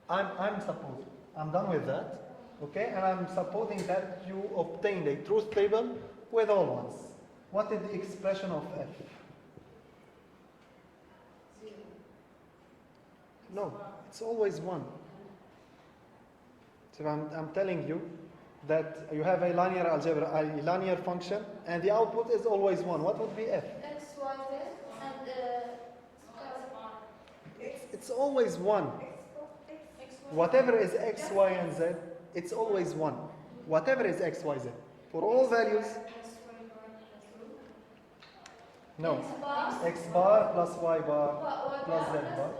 I'm done with that. Okay, and I'm supposing that you obtained a truth table with all ones. What is the expression of f? No, it's always 1. So I'm telling you that you have a linear algebra, a linear function, and the output is always 1. What would be f? X, Y, Z, and It's always 1. Whatever is x, y, and z, it's always 1. Whatever is x, y, z. For all values, no. X bar plus y bar plus z bar.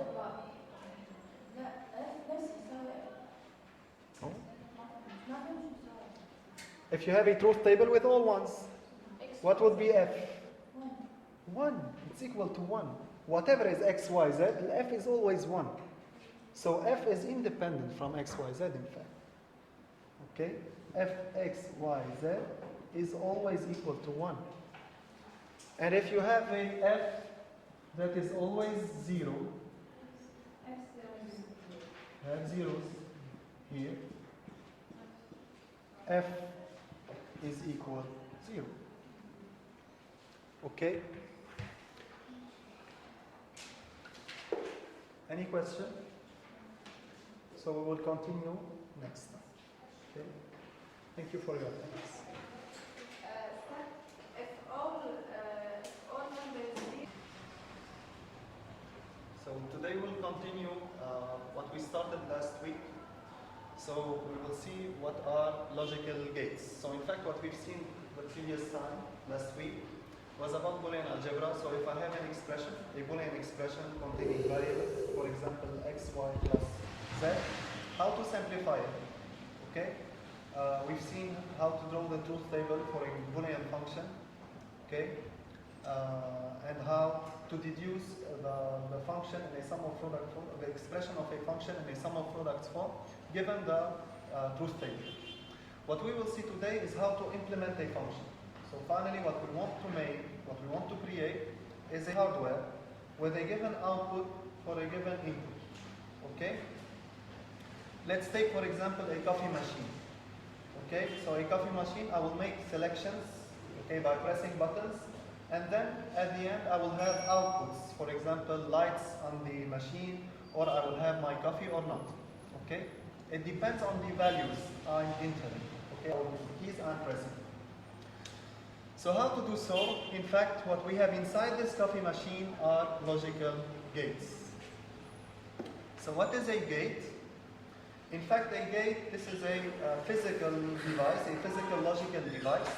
If you have a truth table with all ones, what would be f? 1. It's equal to 1. Whatever is x, y, z, f is always 1. So f is independent from x, y, z, in fact. Okay? f, x, y, z is always equal to 1. And if you have a f that is always 0, have zeros here, f is equal 0. Okay? Any question? So we will continue next time. Okay? Thank you for your attention. If all numbers So today we'll continue what we started last week. So we will see what are logical gates. So in fact what we've seen the previous time, last week, was about Boolean algebra. So if I have an expression, a Boolean expression containing variables, for example x, y plus z, how to simplify it, okay? We've seen how to draw the truth table for a Boolean function, okay? And how to deduce the function in a sum of product form, the expression of a function in a sum of products form, given the truth table. What we will see today is how to implement a function. So finally, what we want to make, what we want to create, is a hardware with a given output for a given input. Okay? Let's take, for example, a coffee machine. Okay? So a coffee machine, I will make selections, okay, by pressing buttons, and then at the end I will have outputs. For example, lights on the machine, or I will have my coffee or not. Okay? It depends on the values I'm entering. Okay? Or the keys I'm pressing. So how to do so? In fact, what we have inside this coffee machine are logical gates. So what is a gate? In fact, a gate, this is a physical device, a physical logical device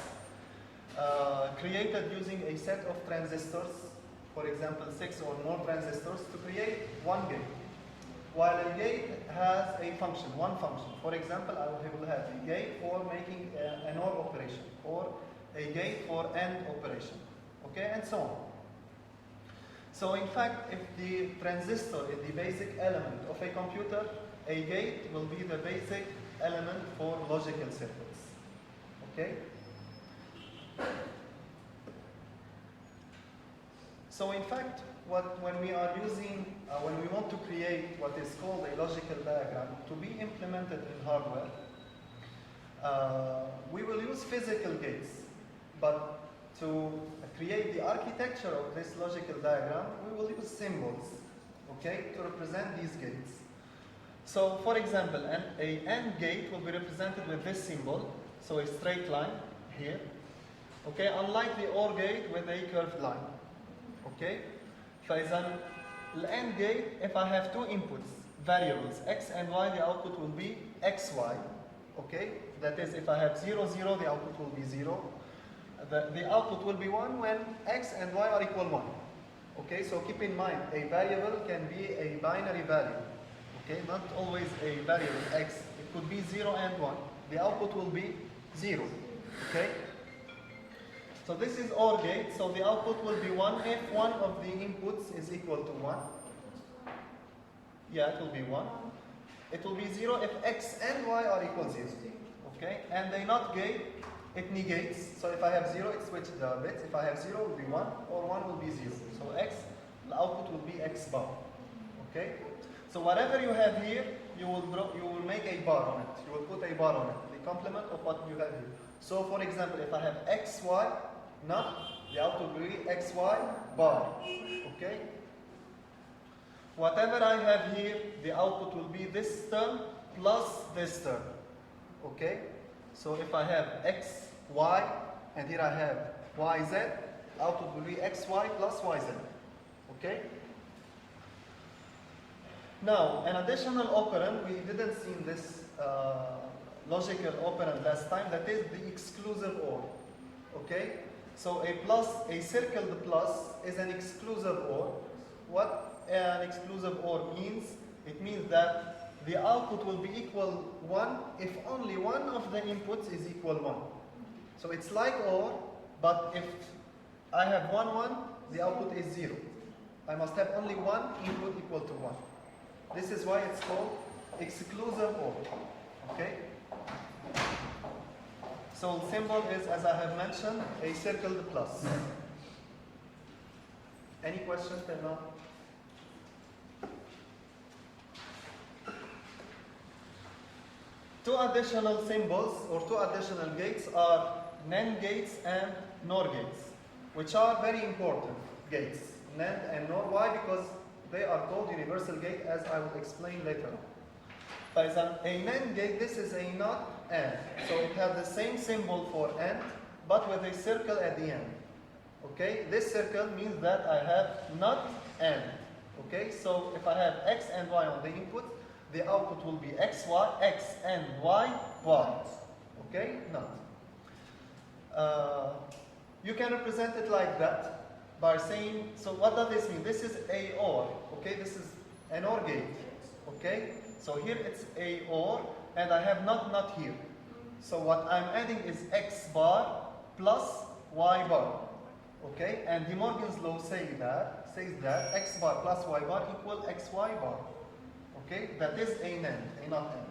created using a set of transistors, for example 6 or more transistors, to create one gate. While a gate has a function, one function. For example, I will have a gate for making an OR operation, or a gate for AND operation, okay, and so on. So in fact, if the transistor is the basic element of a computer, a gate will be the basic element for logical circuits, okay? So in fact, when we are using, when we want to create what is called a logical diagram to be implemented in hardware, we will use physical gates. But to create the architecture of this logical diagram, we will use symbols, okay, to represent these gates. So, for example, an AND gate will be represented with this symbol, so a straight line here, okay, unlike the OR gate with a curved line, okay. فإذا الAND gate, if I have two inputs, variables, x and y, the output will be xy, okay. That is, if I have 0, 0, the output will be 0. The output will be 1 when x and y are equal 1. Okay, so keep in mind, a variable can be a binary value. Okay, not always a variable x. It could be 0 and 1. The output will be 0. Okay? So this is OR gate, so the output will be 1 if one of the inputs is equal to 1. Yeah, it will be 1. It will be 0 if x and y are equal 0. Okay? And a NOT gate, it negates. So if I have 0, it switches the bits. If I have 0, it will be 1, or 1 will be 0. So x, the output will be x bar. Okay? So whatever you have here you will make a bar on it. You will put a bar on it, the complement of what you have here. So for example, if I have xy not, the output will be xy bar. Okay? Whatever I have here, the output will be this term plus this term. Okay? So if I have x, y, and here I have y, z, output will be xy plus yz. Okay? Now, an additional operand, we didn't see in this logical operand last time, that is the exclusive OR. Okay? So a circled plus is an exclusive OR. What an exclusive OR means? It means that the output will be equal 1 if only one of the inputs is equal 1. So it's like OR, but if I have 1, 1, the output is 0. I must have only one input equal to 1. This is why it's called exclusive OR. Okay? So the symbol is, as I have mentioned, a circled plus. Any questions till now? Two additional symbols or two additional gates are NAND gates and NOR gates, which are very important gates. NAND and NOR. Why? Because they are called universal gate, as I will explain later on. For example, a NAND gate, this is a NOT AND. So it has the same symbol for AND, but with a circle at the end. Okay? This circle means that I have NOT AND. Okay? So if I have X and Y on the input, the output will be X and Y, Y. Okay? NOT. You can represent it like that by saying, so what does this mean? This is a OR. Okay? This is an OR gate. Okay? So here it's a OR, and I have not here. So what I'm adding is X bar plus Y bar. Okay? And De Morgan's law says that X bar plus Y bar equal XY bar. Okay? That is a NAND, a NOT AND.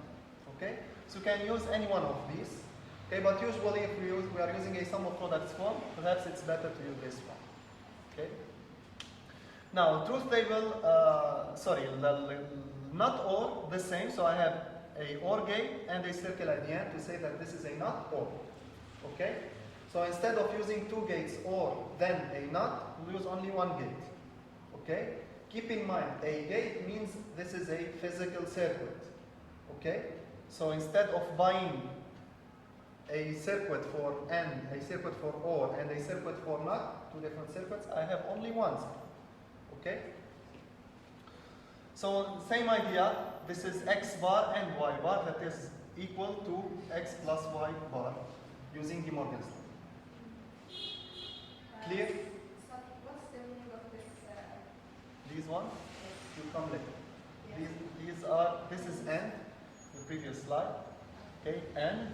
Okay? So you can use any one of these. Okay? But usually if we are using a sum of products form, perhaps it's better to use this one. Okay? Now, truth table, not OR, the same. So I have a OR gate and a circle at the end to say that this is a NOT OR. Okay? So instead of using two gates OR, then a NOT, we'll use only one gate. Okay? Keep in mind, a gate means this is a physical circuit. Okay? So instead of buying a circuit for AND, a circuit for OR, and a circuit for NOT, two different circuits, I have only one circuit. Okay? So same idea, this is X bar and Y bar, that is equal to X plus Y bar using De Morgan's law. Clear? So what's the meaning of this? These ones? You come later. Yeah. This is AND, the previous slide. Okay, AND,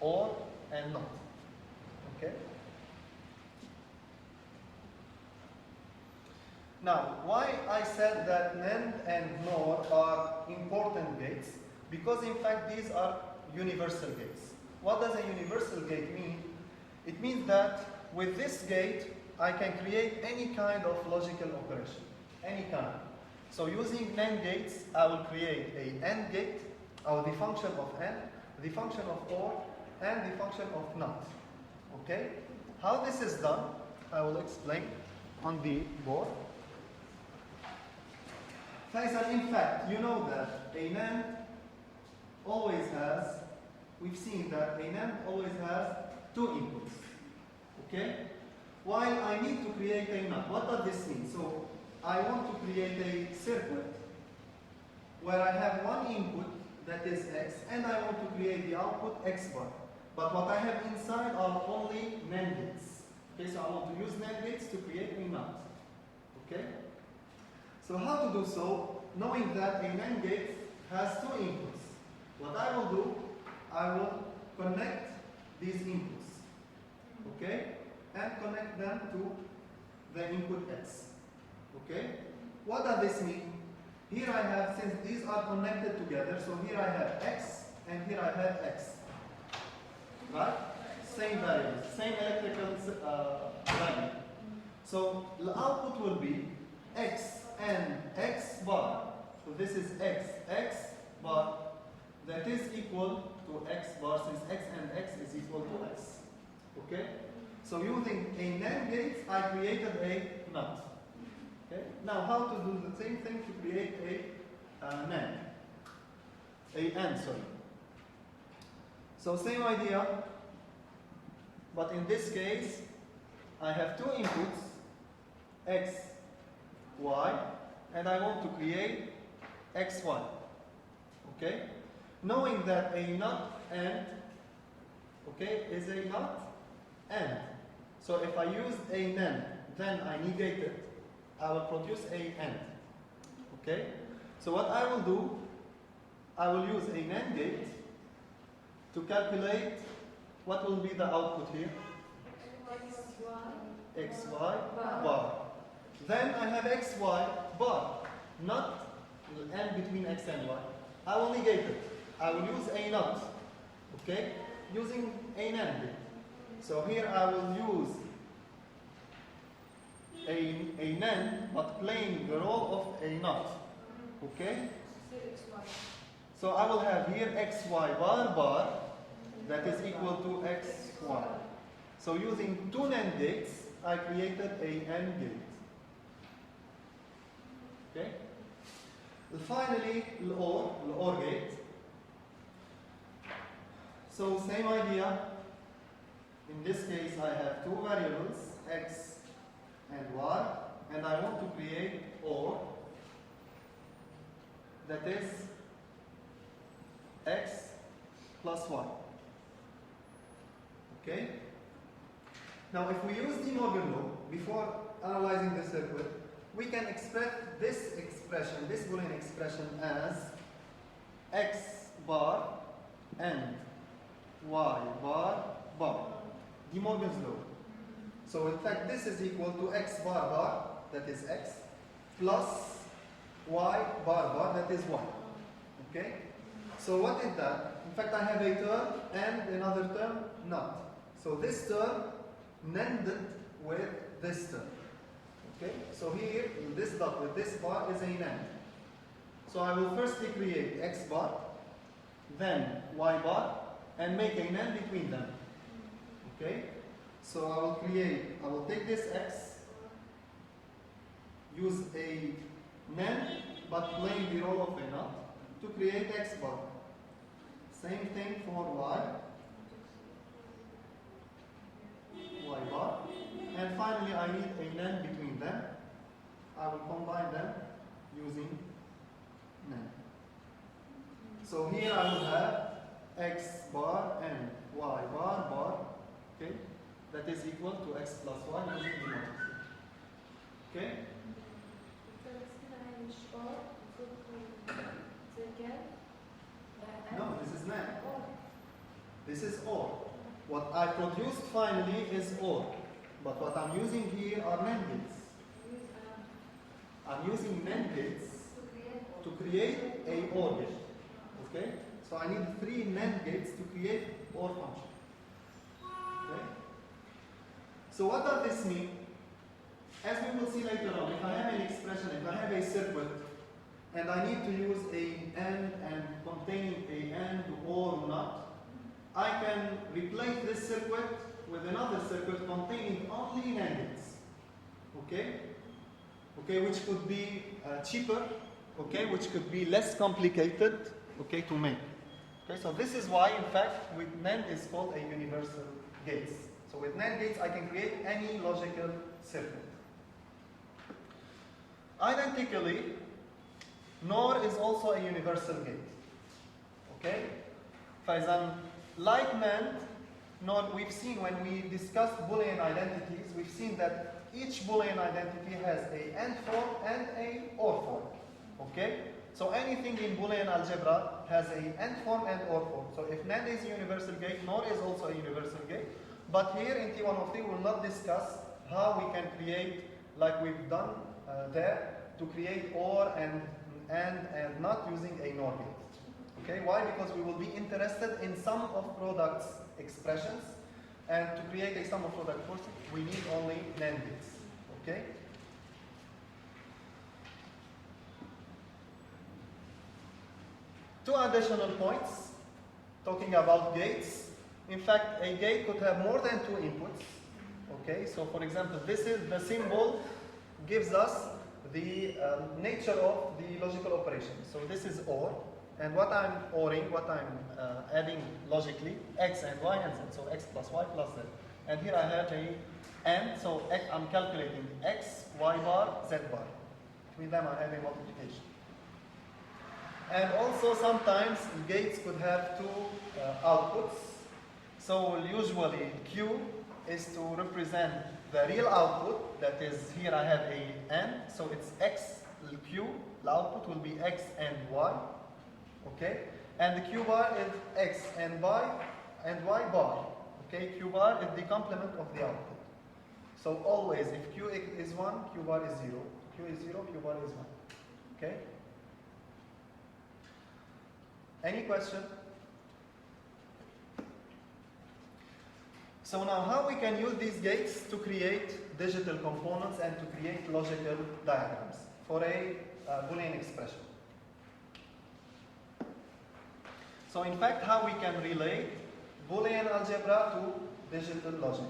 OR, and NOT. Okay? Now, why I said that NAND and NOR are important gates? Because in fact these are universal gates. What does a universal gate mean? It means that with this gate I can create any kind of logical operation. Any kind. So using NAND gates, I will create a AND gate, or the function of AND, the function of OR, and the function of NOT. Okay? How this is done, I will explain on the board. Faisal, in fact, you know that a NAND always has, we've seen that a NAND always has two inputs. Okay? While I need to create a NOT. What does this mean? So I want to create a circuit where I have one input that is X, and I want to create the output X bar. But what I have inside are only NAND gates. Okay, so I want to use NAND gates to create a NOT. Okay? So how to do so? Knowing that a NAND gate has two inputs. What I will do, I will connect these inputs. Okay? And connect them to the input X. Okay? What does this mean? Here I have, since these are connected together, so here I have X and here I have X. Right? Same values, same electrical value. So the output will be X and X bar. So this is X, X bar that is equal to x bar, since x and x is equal to x. Okay? So using a NAND gate, I created a NOT. Okay? Now how to do the same thing to create a NAND? A AND, sorry. So same idea, but in this case, I have two inputs, x, y, and I want to create xy. Okay? Knowing that a NOT AND, okay, is a NOT AND. So if I use a NAND, then I negate it, I will produce a AND. Okay? So what I will do, I will use a NAND gate to calculate what will be the output here. XY bar. Then I have XY bar, not AND between X and Y. I will negate it. I will use a NOT, okay, using a NAND gate. So here I will use a NAND, but playing the role of a NOT, okay? So I will have here XY bar that is equal to XY. So using two NAND gates, I created a AND gate. Okay? Finally, OR gate. So same idea. In this case, I have two variables, x and y, and I want to create OR that is x plus y. Okay? Now, if we use De Morgan law before analyzing the circuit, we can express this expression, this Boolean expression, as x bar and y bar. De Morgan's law. So in fact, this is equal to x bar, that is x, plus y bar, that is y. Okay? So what is that? In fact, I have a term and another term not. So this term NANDed with this term. Okay? So here, this dot with this bar is a NAND. So I will firstly create x bar, then y bar, and make a NAND between them. Okay? So I will take this x, use a NAND, but playing the role of a NOT, to create x bar. Same thing for y bar. And finally, I need a NAND between them. I will combine them using NAND. So here I will have x bar and y bar, okay, that is equal to x plus y using the multiply. Okay? No, this is NAND. This is OR. What I produced finally is OR. But what I'm using here are NAND gates. I'm using NAND gates to create a OR gate. Okay? So I need 3 NAND gates to create OR function. Okay? So what does this mean? As we will see later on, if I have an expression, if I have a circuit, and I need to use a AND and containing a AND or not, I can replace this circuit with another circuit containing only NAND gates. Okay? Okay, which could be cheaper, okay, which could be less complicated, okay, to make. Okay, so this is why, in fact, with NAND is called a universal gates. So with NAND gates, I can create any logical circuit. Identically, NOR is also a universal gate. Okay? Faizan, like NAND, NOR, we've seen when we discussed Boolean identities, we've seen that each Boolean identity has a AND form and a OR form. Okay? So anything in Boolean algebra has a AND form and OR form. So if NAND is a universal gate, NOR is also a universal gate. But here in T103, we will not discuss how we can create, like we've done there, to create OR and not using a NOR gate. Okay, why? Because we will be interested in sum of products expressions, and to create a sum of product force, we need only NAND gates. Okay? two additional points talking about gates. In fact, a gate could have more than two inputs. Okay, so for example, this is the symbol gives us the nature of the logical operation. So this is OR, and what I'm ORing, what I'm adding logically, x and y and z. So x plus y plus z. And here I have a and, so I'm calculating x, y bar, z bar. Between them I have a multiplication. And also sometimes gates could have two outputs. So usually Q is to represent the real output, that is here I have a n, so it's x, Q, the output will be x and y, okay? And the Q bar is x and y bar, okay? Q bar is the complement of the output. So always, if Q is 1, Q bar is 0. Q is 0, Q bar is 1, okay? Any question? So now how we can use these gates to create digital components and to create logical diagrams for a Boolean expression. So in fact, how we can relate Boolean algebra to digital logic.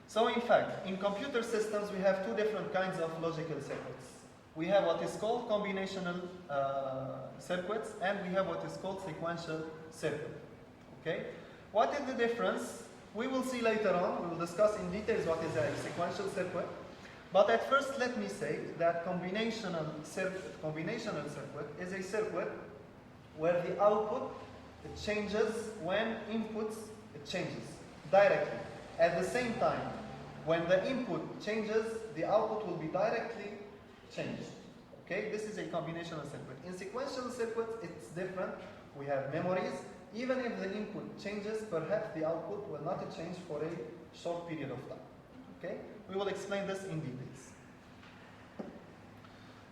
So in fact, in computer systems we have two different kinds of logical circuits. We have what is called combinational circuits, and we have what is called sequential circuit. Okay? What is the difference? We will see later on. We will discuss in details what is a sequential circuit. But at first, let me say that combinational circuit is a circuit where the output changes when inputs changes directly. At the same time, when the input changes, the output will be directly changed. Okay, this is a combinational circuit. In sequential circuits, it's different. We have memories. Even if the input changes, perhaps the output will not change for a short period of time. Okay, we will explain this in details.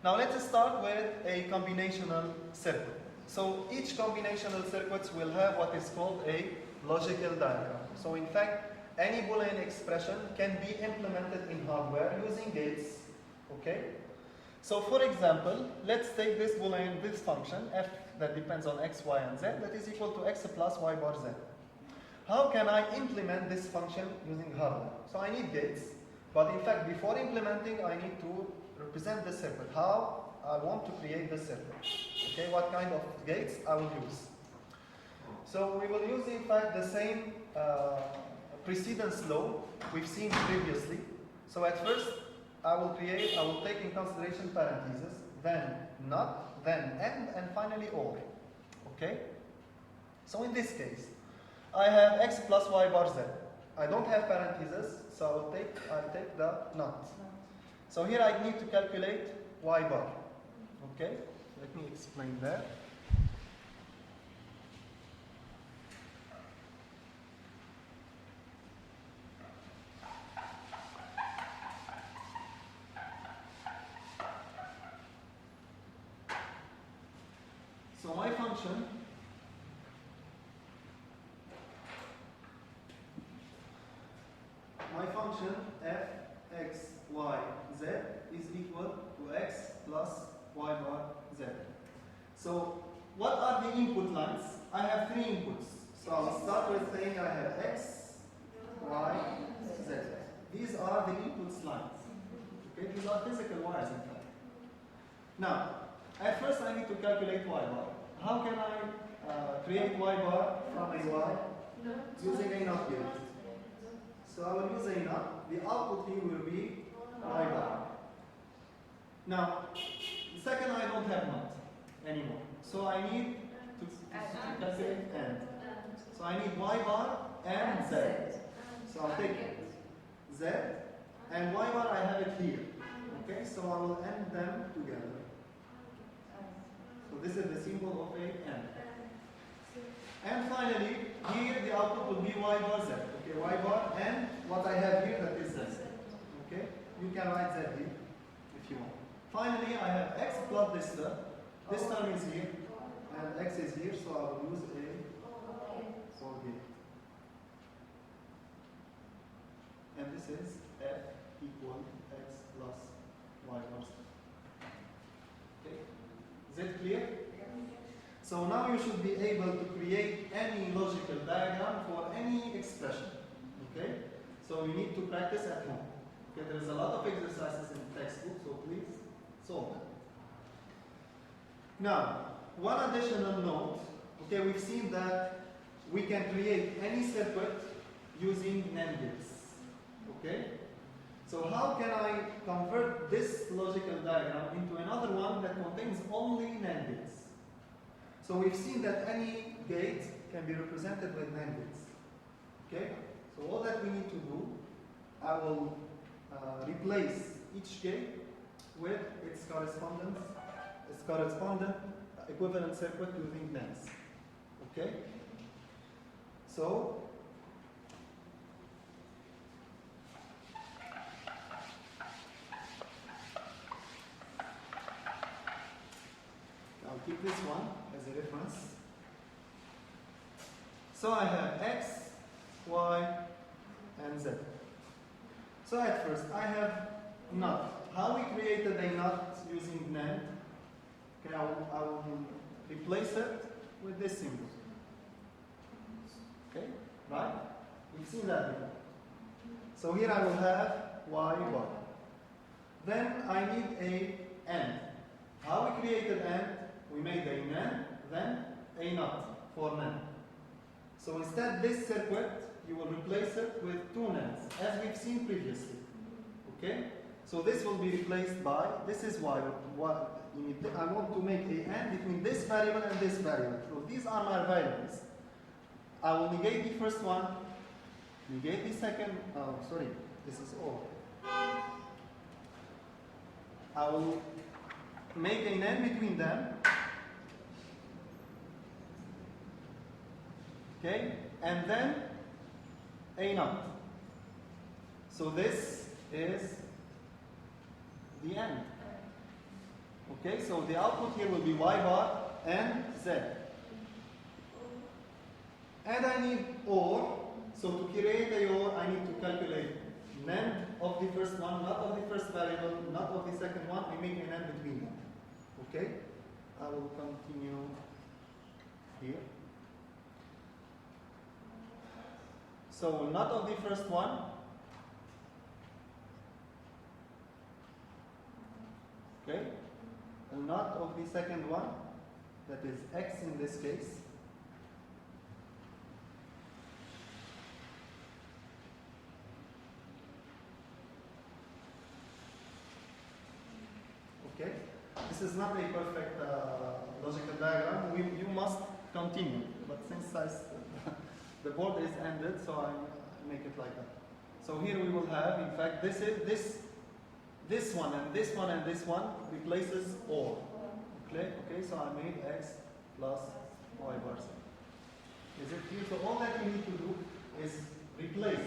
Now let's start with a combinational circuit. So each combinational circuit will have what is called a logical diagram. So in fact, any Boolean expression can be implemented in hardware using gates. Okay. So for example, let's take this Boolean, this function, f that depends on x, y, and z, that is equal to x plus y bar z. How can I implement this function using hardware? So I need gates, but in fact, before implementing, I need to represent the circuit. How I want to create the circuit. Okay, what kind of gates I will use. So we will use, in fact, the same precedence law we've seen previously. So at first, I will take in consideration parentheses, then not, then and finally or. Okay? So in this case, I have x plus y bar z. I don't have parentheses, so I'll take the not. So here I need to calculate y bar. Okay? Let me explain that. So my function f x y z is equal to x plus y bar z. So what are the input lines? I have three inputs. So I'll start with saying I have x, y, z. These are the inputs lines. Okay, these are physical wires in fact. Now, at first I need to calculate y bar. How can I create y bar from a y? Using a not gate. So I will use a not. The output here will be y bar. Now, second I don't have not anymore. So I need to calculate and. So I need y bar and z. So I'll take z and y bar I have it here. Okay, so I will end them together. So this is the symbol of a n. And finally, here the output will be y bar z. Okay, y bar and what I have here, that is z. Okay, you can write z here if you want. Finally, I have x plus this term. This term is here, and x is here, so I will use a OR gate. And this is f equal x plus So now you should be able to create any logical diagram for any expression. Okay? So you need to practice at home. Okay, there's a lot of exercises in the textbook, so please solve them. Now, one additional note. Okay, we've seen that we can create any circuit using NAND gates. Okay? So how can I convert this logical diagram into another one that contains only NAND gates? So we've seen that any gate can be represented with NAND gates. Okay? So all that we need to do, I will replace each gate with its correspondent equivalent circuit using NANDs. Okay? So I'll keep this one as a reference. So I have X, Y, and Z. So at first I have NOT. How we created a NOT using NAND? Okay, I will replace it with this symbol. Okay, right? We've seen that before. So here I will have Y bar. Then I need a AND. How we created AND? We made a NAND, then a NOT for NAND. So instead this circuit, you will replace it with two NANDs, as we've seen previously. Okay? So this will be replaced by, this is why I want to make a AND between this variable and this variable. So these are my variables. I will negate the first one, negate the second, sorry, this is OR. I will make an AND between them. Okay, and then a NOT. So this is the AND. Okay, so the output here will be Y bar and Z. And I need OR. So to create a OR, I need to calculate NAND of the first one, not of the first variable, not of the second one. I make an AND between them. Okay, I will continue here. So not of the first one. Okay, and not of the second one, that is X in this case. Okay, this is not a perfect logical diagram. You must continue, but since the board is ended, so I make it like that. So here we will have, in fact, this one and this one and this one replaces OR. Okay, so I made X plus Y bar Z. Is it clear? So all that you need to do is replace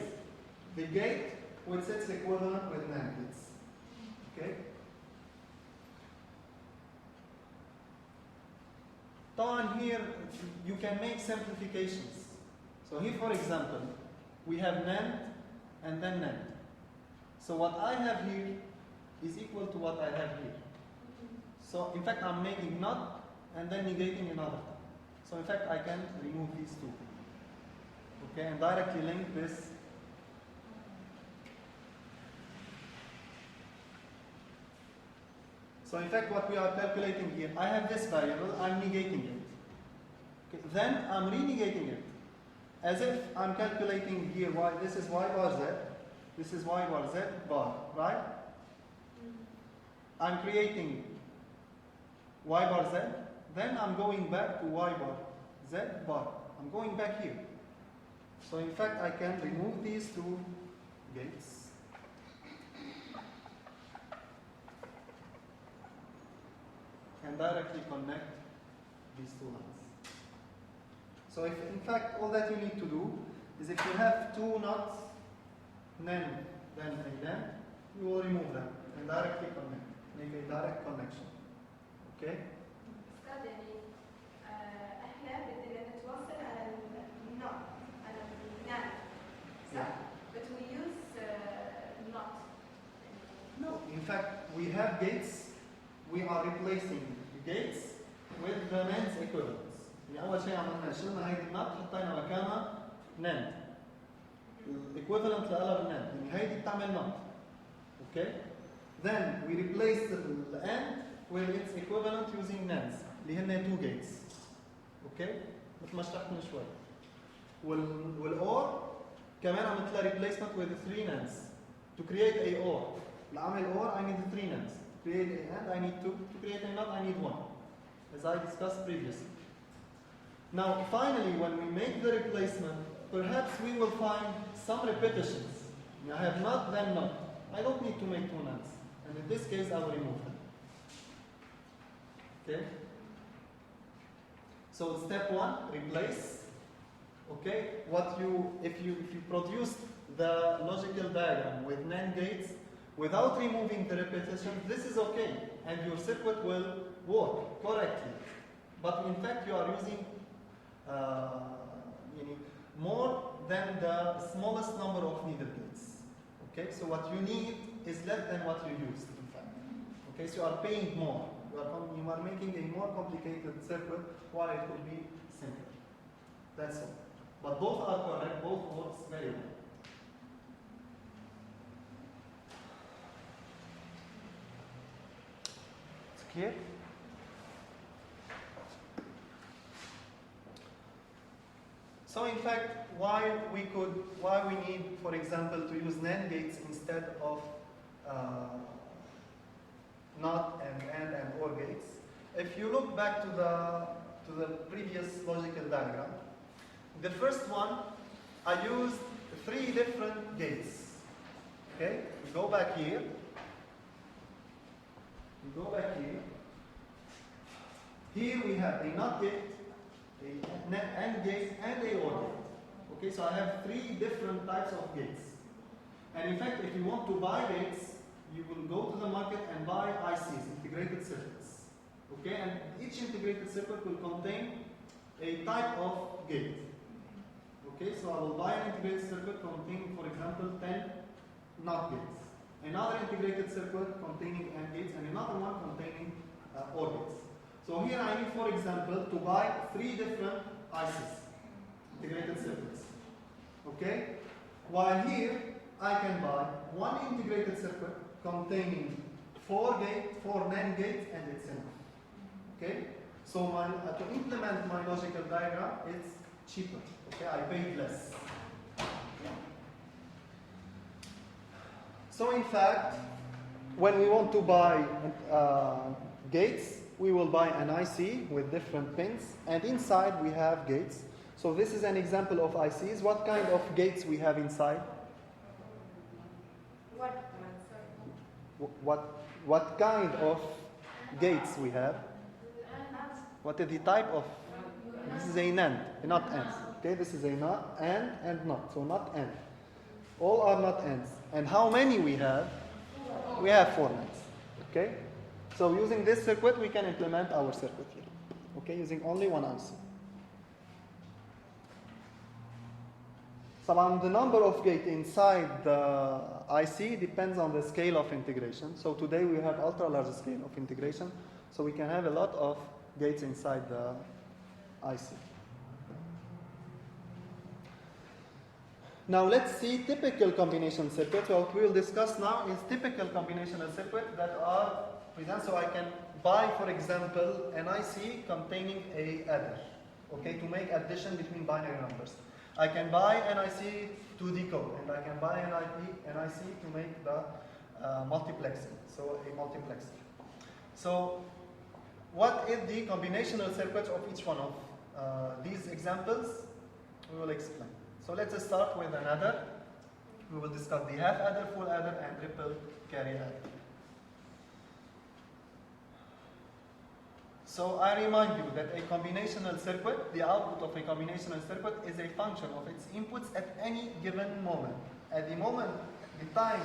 the gate with its equivalent with NAND gates. Okay? Down here, you can make simplifications. So here, for example, we have NAND and then NAND. So what I have here is equal to what I have here. So in fact, I'm making NOT and then negating another term. So in fact, I can remove these two. Okay, and directly link this. So in fact, what we are calculating here, I have this variable, I'm negating it. Okay, then I'm renegating it. As if I'm calculating here y, this is Y bar Z, this is Y bar Z bar, right? I'm creating Y bar Z, then I'm going back to Y bar Z bar. I'm going back here. So in fact, I can remove these two gates. And directly connect these two lines. So if in fact all that you need to do is if you have two NOTs, then a NAND, you will remove them and directly connect. Make a direct connection. Okay? أستاذ يعني احنا بدنا نتواصل على النوت على النان صح؟ But we use not. No. In fact, we have gates. We are replacing the gates with the NAND equivalents. يعني أول شيء عملنا شلنا هيدي النوت حطينا مكانها NAND. equivalent لقلب NAND. يعني هيدي بتعمل NOT. Okay? Then we replace the AND with its equivalent using NANDs اللي هن 2 gates. Okay? مثل ما شرحت من شوي. والOR كمان عملت لها replacement with 3 NANDs. To create a OR. لأعمل OR I need 3 NANDs. To create a AND I need 2. To create a NOT I need 1. As I discussed previously. Now finally when we make the replacement, perhaps we will find some repetitions. I have NOT then NOT. I don't need to make 2 NANDs. And in this case I will remove them. Okay? So step 1, replace. Okay? If you produce the logical diagram with NAND gates without removing the repetition, this is okay, and your circuit will work correctly. But in fact, you are using more than the smallest number of needle gates. Okay, so what you need is less than what you used. In fact, okay, so you are paying more. You are making a more complicated circuit while it could be simpler. That's all. But both are correct. Both works very well. It's clear? So in fact, why we need, for example, to use NAND gates instead of NOT and OR gates. If you look back to the previous logical diagram, the first one I used 3 different gates. Okay, we go back here. Here we have a NOT gate, an AND gate, and a OR gate. Okay, so I have 3 different types of gates. And in fact, if you want to buy gates, you will go to the market and buy ICs, integrated circuits. Okay, and each integrated circuit will contain a type of gate. Okay, so I will buy an integrated circuit containing, for example, 10 NOT gates. Another integrated circuit containing AND gates, and another one containing OR gates. So here I need, for example, to buy 3 different ICs, integrated circuits. Okay? While here I can buy 1 integrated circuit containing 4 NAND gates, and it's enough. Okay? So to implement my logical diagram, it's cheaper. Okay? I paid less. So in fact, when we want to buy gates, we will buy an IC with different pins, and inside we have gates. So this is an example of ICs. What kind of gates we have inside? What kind of gates we have? What is the type of? This is a NAND, not AND. Okay, this is a not AND and not. So not AND. All are not ANDs. And how many we have? We have 4 NANDs. Okay. So using this circuit, we can implement our circuit here. Okay, using only 1 IC. So the number of gates inside the IC depends on the scale of integration. So today we have ultra large scale of integration, so we can have a lot of gates inside the IC. Now let's see typical combination circuits. What we will discuss now is typical combinational circuits that are present. So I can buy, for example, an IC containing a adder, okay, to make addition between binary numbers. I can buy an IC to decode, and I can buy an IC to make the multiplexing, so a multiplexer. So what is the combinational circuits of each one of these examples? We will explain. So let's start with an adder. We will discuss the half adder, full adder, and triple carry adder. So I remind you that a combinational circuit, the output of a combinational circuit is a function of its inputs at any given moment. At the moment, the time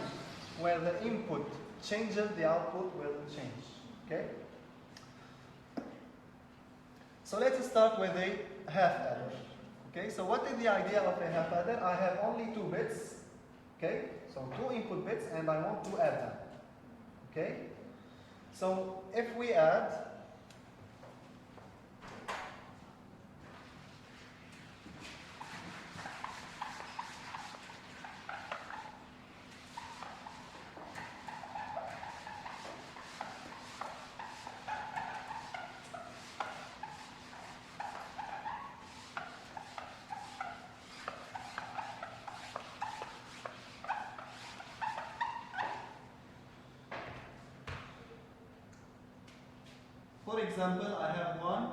where the input changes, the output will change. Okay? So let's start with a half adder. Okay, so what is the idea of a half adder? I have only 2 bits. Okay, so 2 input bits, and I want to add them. Okay, so if we add for example, I have 1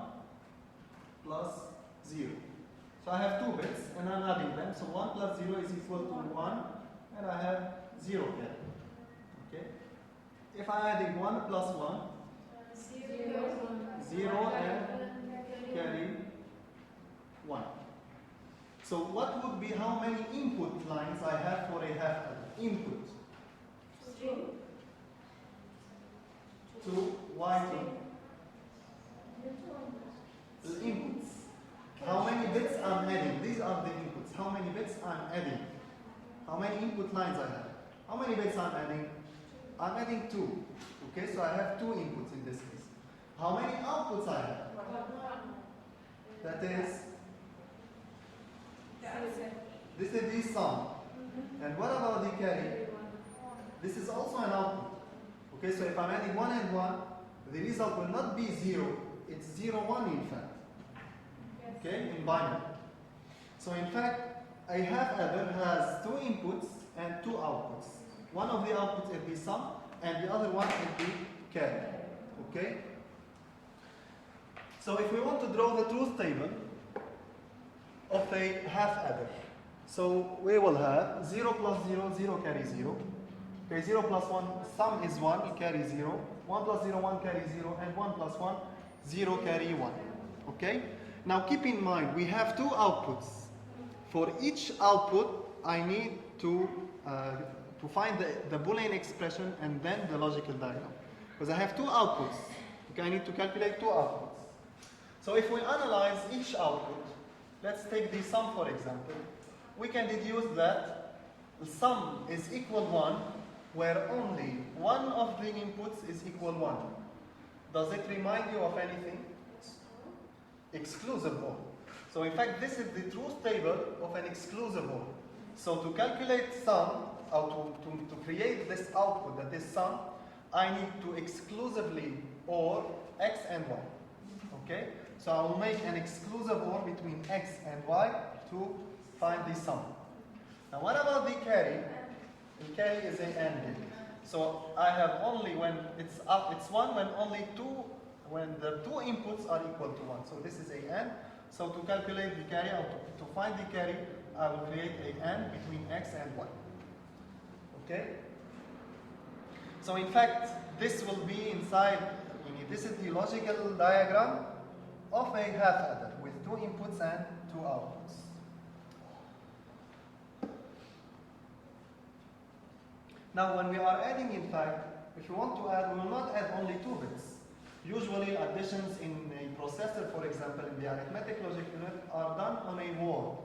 plus 0. So I have 2 bits and I'm adding them. So 1 plus 0 is equal to 1 and I have 0 carry. Okay? If I'm adding 1 plus 1, 0 and carry 1. So what would be how many input lines I have for a half adder? Input. 2, y2. The inputs. How many bits I'm adding? These are the inputs. How many bits I'm adding? How many input lines I have? How many bits I'm adding? I'm adding 2. Okay, so I have 2 inputs in this case. How many outputs I have? That is, this is the sum. And what about the carry? This is also an output. Okay, so if I'm adding 1 and 1, the result will not be 0. It's 0, 1 in fact. Okay, in binary. So in fact, a half adder has 2 inputs and 2 outputs. One of the outputs is the sum, and the other one is the carry. Okay? So if we want to draw the truth table of a half adder, so we will have 0 plus 0, 0 carry 0. Okay, 0 plus 1, sum is 1, carry 0. 1 plus 0, 1 carry 0, and 1 plus 1, 0 carry 1. Okay? Now keep in mind, we have 2 outputs. For each output, I need to find the Boolean expression and then the logical diagram. Because I have 2 outputs. Okay, I need to calculate 2 outputs. So if we analyze each output, let's take the sum for example, we can deduce that the sum is equal 1 where only one of the inputs is equal 1. Does it remind you of anything? Exclusive OR. So in fact, this is the truth table of an exclusive OR. So to calculate sum, or to create this output, that is sum, I need to exclusively OR x and y. Okay? So I will make an exclusive OR between x and y to find the sum. Now what about the carry? The carry is an AND gate. So I have only when it's 1 when only 2, when the 2 inputs are equal to 1. So this is a AND. So to calculate the carry, or to find the carry, I will create a AND between x and y. Okay? So in fact, this will be inside, this is the logical diagram of a half adder with 2 inputs and 2 outputs. Now when we are adding, in fact, if you want to add, we will not add only 2 bits. Usually additions in a processor, for example, in the arithmetic logic unit, are done on a word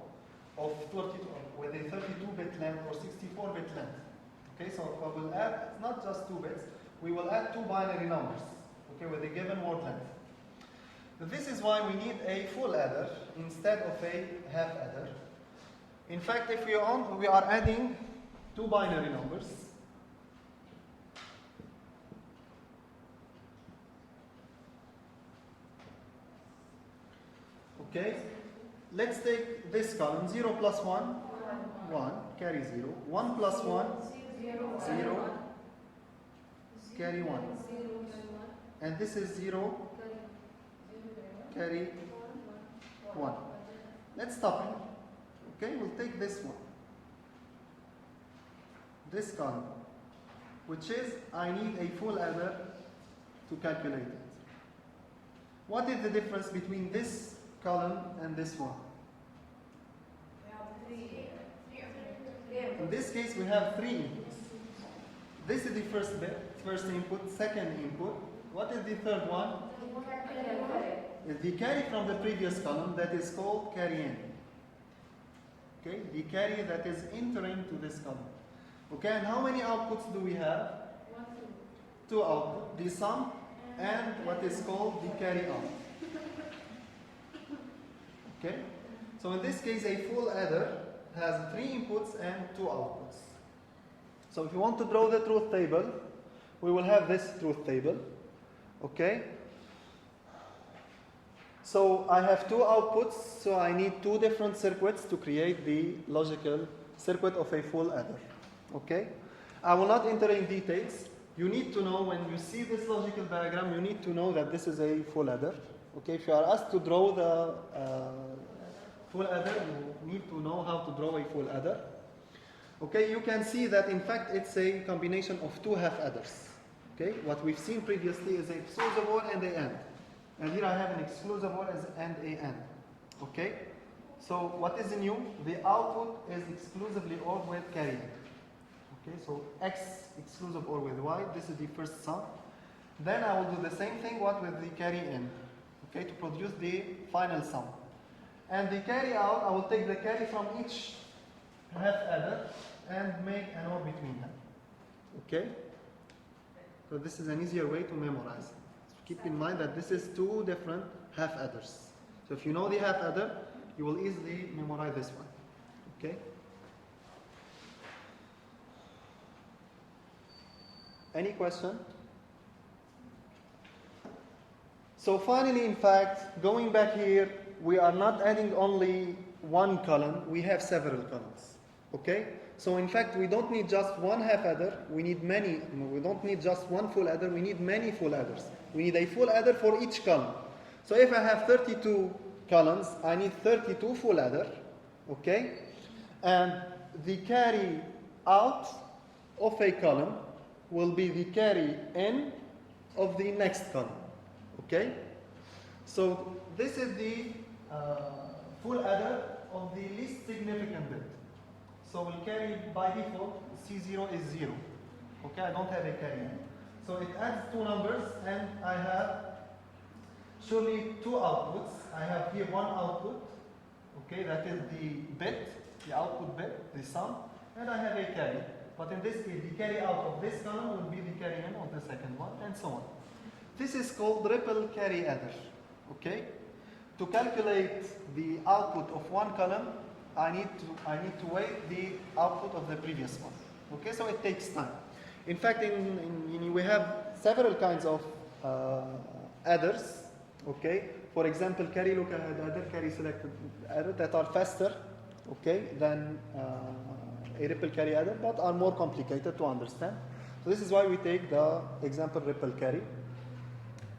of 32, with a 32-bit length or 64-bit length. Okay, so we will add not just 2 bits, we will add 2 binary numbers, okay, with a given word length. This is why we need a full adder instead of a half adder. In fact, if we are adding 2 binary numbers, okay, let's take this column, 0 plus 1, 1, carry 0, 1 plus 1, 0, carry 1, and this is 0, carry 1. Let's stop it. Okay, we'll take this one, this column, which is I need a full adder to calculate it. What is the difference between this column and this one? In this case, we have 3 inputs. This is the first input, second input. What is the third one? Is the carry from the previous column that is called carry in. Okay, the carry that is entering to this column. Okay, and how many outputs do we have? 2 outputs, the sum and what is called the carry out. Okay, so in this case, a full adder has 3 inputs and 2 outputs. So if you want to draw the truth table, we will have this truth table. Okay. So I have 2 outputs, so I need 2 different circuits to create the logical circuit of a full adder. Okay. I will not enter in details. you need to know when you see this logical diagram, you need to know that this is a full adder. Okay, if you are asked to draw the full adder, you need to know how to draw a full adder. Okay, you can see that in fact it's a combination of two half adders. Okay, what we've seen previously is an exclusive OR and a AND. And here I have an exclusive OR and a AND. Okay, so what is new? The output is exclusively OR with carry in. Okay, so X exclusive OR with Y, this is the first sum. Then I will do the same thing what with the carry in, okay, to produce the final sum. And the carry out, I will take the carry from each half adder and make an OR between them. Okay? So this is an easier way to memorize. So keep in mind that this is two different half adders. So if you know the half adder, you will easily memorize this one. Okay? Any question? So finally, in fact, going back here, we are not adding only one column, we have several columns. Okay? So in fact, we don't need just one half adder, we need many. We don't need just one full adder, we need many full adders. We need a full adder for each column. So if I have 32 columns, I need 32 full adder. Okay? And the carry out of a column will be the carry in of the next column. Okay? So this is the full adder of the least significant bit. So we'll carry by default, C0 is 0. Okay, I don't have a carry in. So it adds two numbers and I have surely two outputs. I have here one output, okay, that is the bit, the output bit, the sum, and I have a carry. But in this case, the carry out of this column will be the carry in of the second one, and so on. This is called ripple carry adder. Okay? To calculate the output of one column, I need to weigh the output of the previous one. Okay, so it takes time. In fact, we have several kinds of adders. Okay, for example, carry look ahead adder, carry selected adder that are faster, okay, than a ripple carry adder, but are more complicated to understand. So this is why we take the example ripple carry,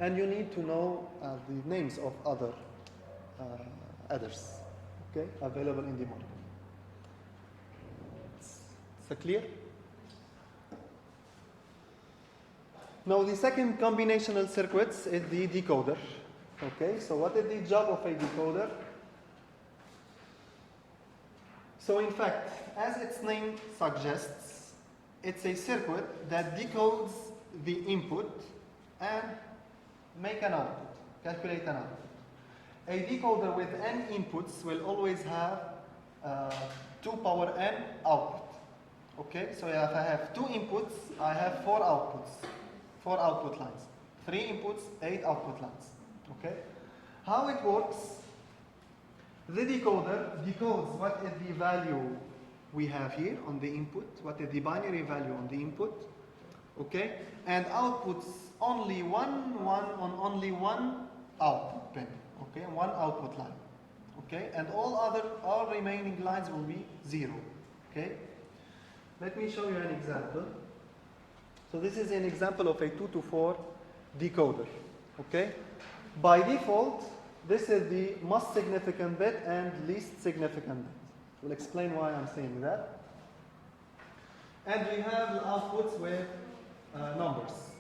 and you need to know the names of other adders. Okay, available in the market. Is that clear? Now the second combinational circuits is the decoder. Okay, so what is the job of a decoder? So in fact, as its name suggests, it's a circuit that decodes the input and make an output, calculate an output. A decoder with n inputs will always have 2 power n output. Okay, so if I have 2 inputs, I have 4 outputs, 4 output lines. 3 inputs, 8 output lines. Okay, how it works? The decoder decodes what is the value we have here on the input, what is the binary value on the input, okay, and outputs only one on only one output pin. Okay, one output line. Okay, and all remaining lines will be 0. Okay, let me show you an example. So this is an example of a 2 to 4 decoder. Okay, by default, this is the most significant bit and least significant bit. We'll explain why I'm saying that. And we have outputs with numbers.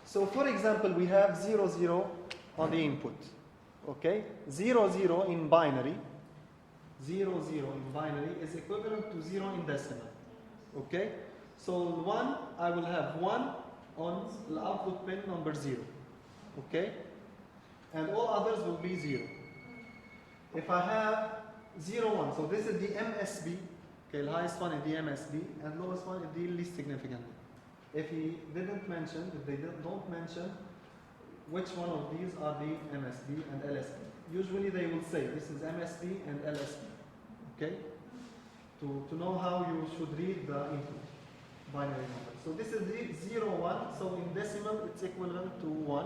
So for example, we have 0, 0 on the input. Okay? 0, 0 in binary. 0, 0 in binary is equivalent to 0 in decimal. Okay? So 1, I will have 1 on the output pin number 0. Okay? And all others will be 0. If I have 0, 1, so this is the MSB. Okay, the highest one is the MSB, and lowest one is the least significant. If he didn't mention, if they don't mention which one of these are the MSB and LSB. Usually they will say this is MSB and LSB. Okay? To know how you should read the input binary number. So this is the 0, 1. So in decimal it's equivalent to 1.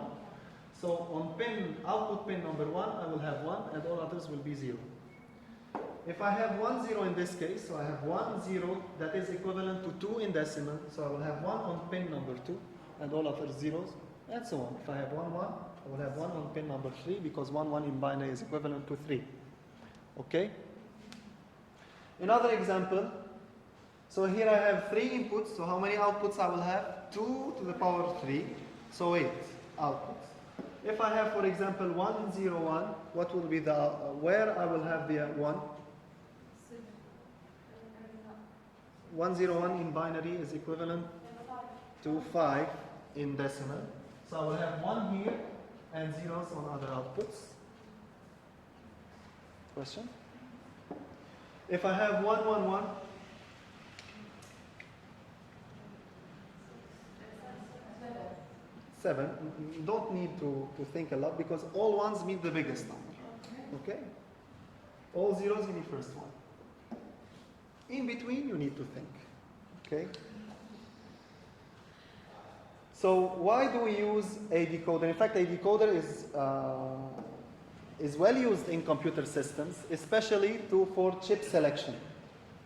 So on pin, output pin number 1, I will have 1 and all others will be 0. if I have 1 0 in this case, so I have 1 0 that is equivalent to 2 in decimal, so I will have 1 on pin number 2 and all other zeros, and so on. If I have 1 1, I will have 1 on pin number 3 because 1 1 in binary is equivalent to 3. Okay? Another example. So here I have 3 inputs, so how many outputs I will have? 2 to the power 3, so 8 outputs. If I have, for example, 1 0 1, what will be the, where I will have the 1? 1 0 1 in binary is equivalent to 5 in decimal. So I will have 1 here and zeros on other outputs. Question? If I have 1 1 1, seven, you don't need to think a lot because all ones mean the biggest number. Okay? All zeros you need first one. In between, you need to think. Okay? So why do we use a decoder? In fact, a decoder is well used in computer systems, especially for chip selection.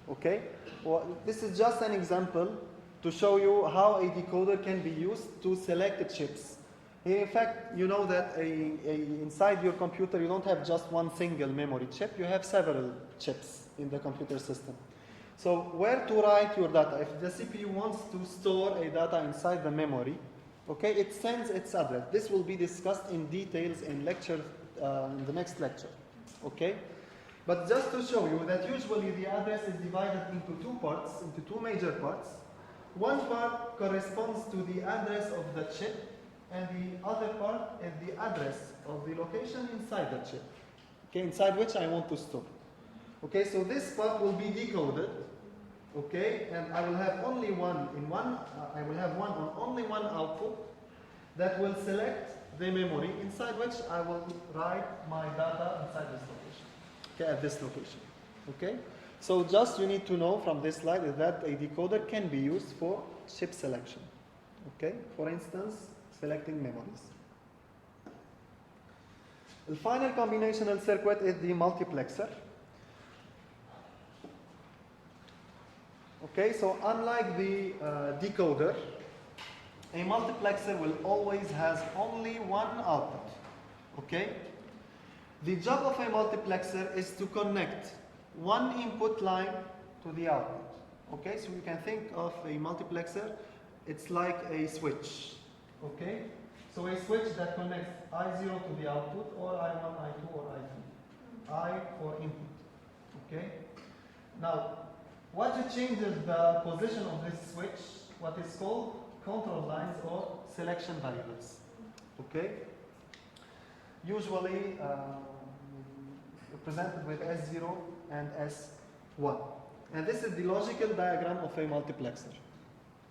Okay? Well, this is just an example to show you how a decoder can be used to select chips. In fact, you know that inside your computer you don't have just one single memory chip, you have several chips in the computer system. So where to write your data? If the CPU wants to store a data inside the memory, okay, it sends its address. This will be discussed in details in in the next lecture. Okay? But just to show you that usually the address is divided into two parts, into two major parts. One part corresponds to the address of the chip, and the other part is the address of the location inside the chip, okay, inside which I want to store. Okay, so this part will be decoded, okay, and I will have only one in one. I will have one on only one output that will select the memory inside which I will write my data inside this location. Okay, at this location. Okay. So just you need to know from this slide is that a decoder can be used for chip selection. Okay? For instance, selecting memories. The final combinational circuit is the multiplexer. Okay, so unlike the decoder, a multiplexer will always has only one output. Okay? The job of a multiplexer is to connect one input line to the output. Okay, so you can think of a multiplexer, it's like a switch. Okay, so a switch that connects I0 to the output, or I1, I2, or I3. I for input. Okay, now what changes the position of this switch? What is called control lines or selection variables. Okay, usually represented with S0 and S1. And this is the logical diagram of a multiplexer.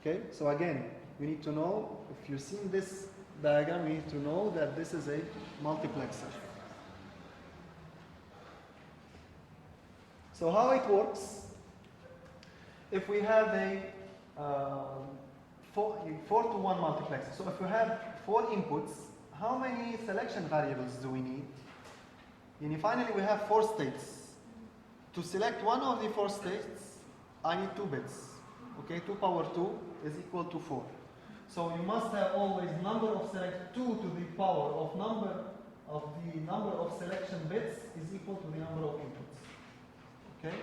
Okay, so again, you need to know, if you've seen this diagram, you need to know that this is a multiplexer. So how it works, if we have a 4 to 1 multiplexer, so if we have 4 inputs, how many selection variables do we need? And finally, we have 4 states. To select one of the 4 states, I need 2 bits. Okay, 2 power 2 is equal to 4. So you must have always number of select 2 to the power of the number of selection bits is equal to the number of inputs. Okay?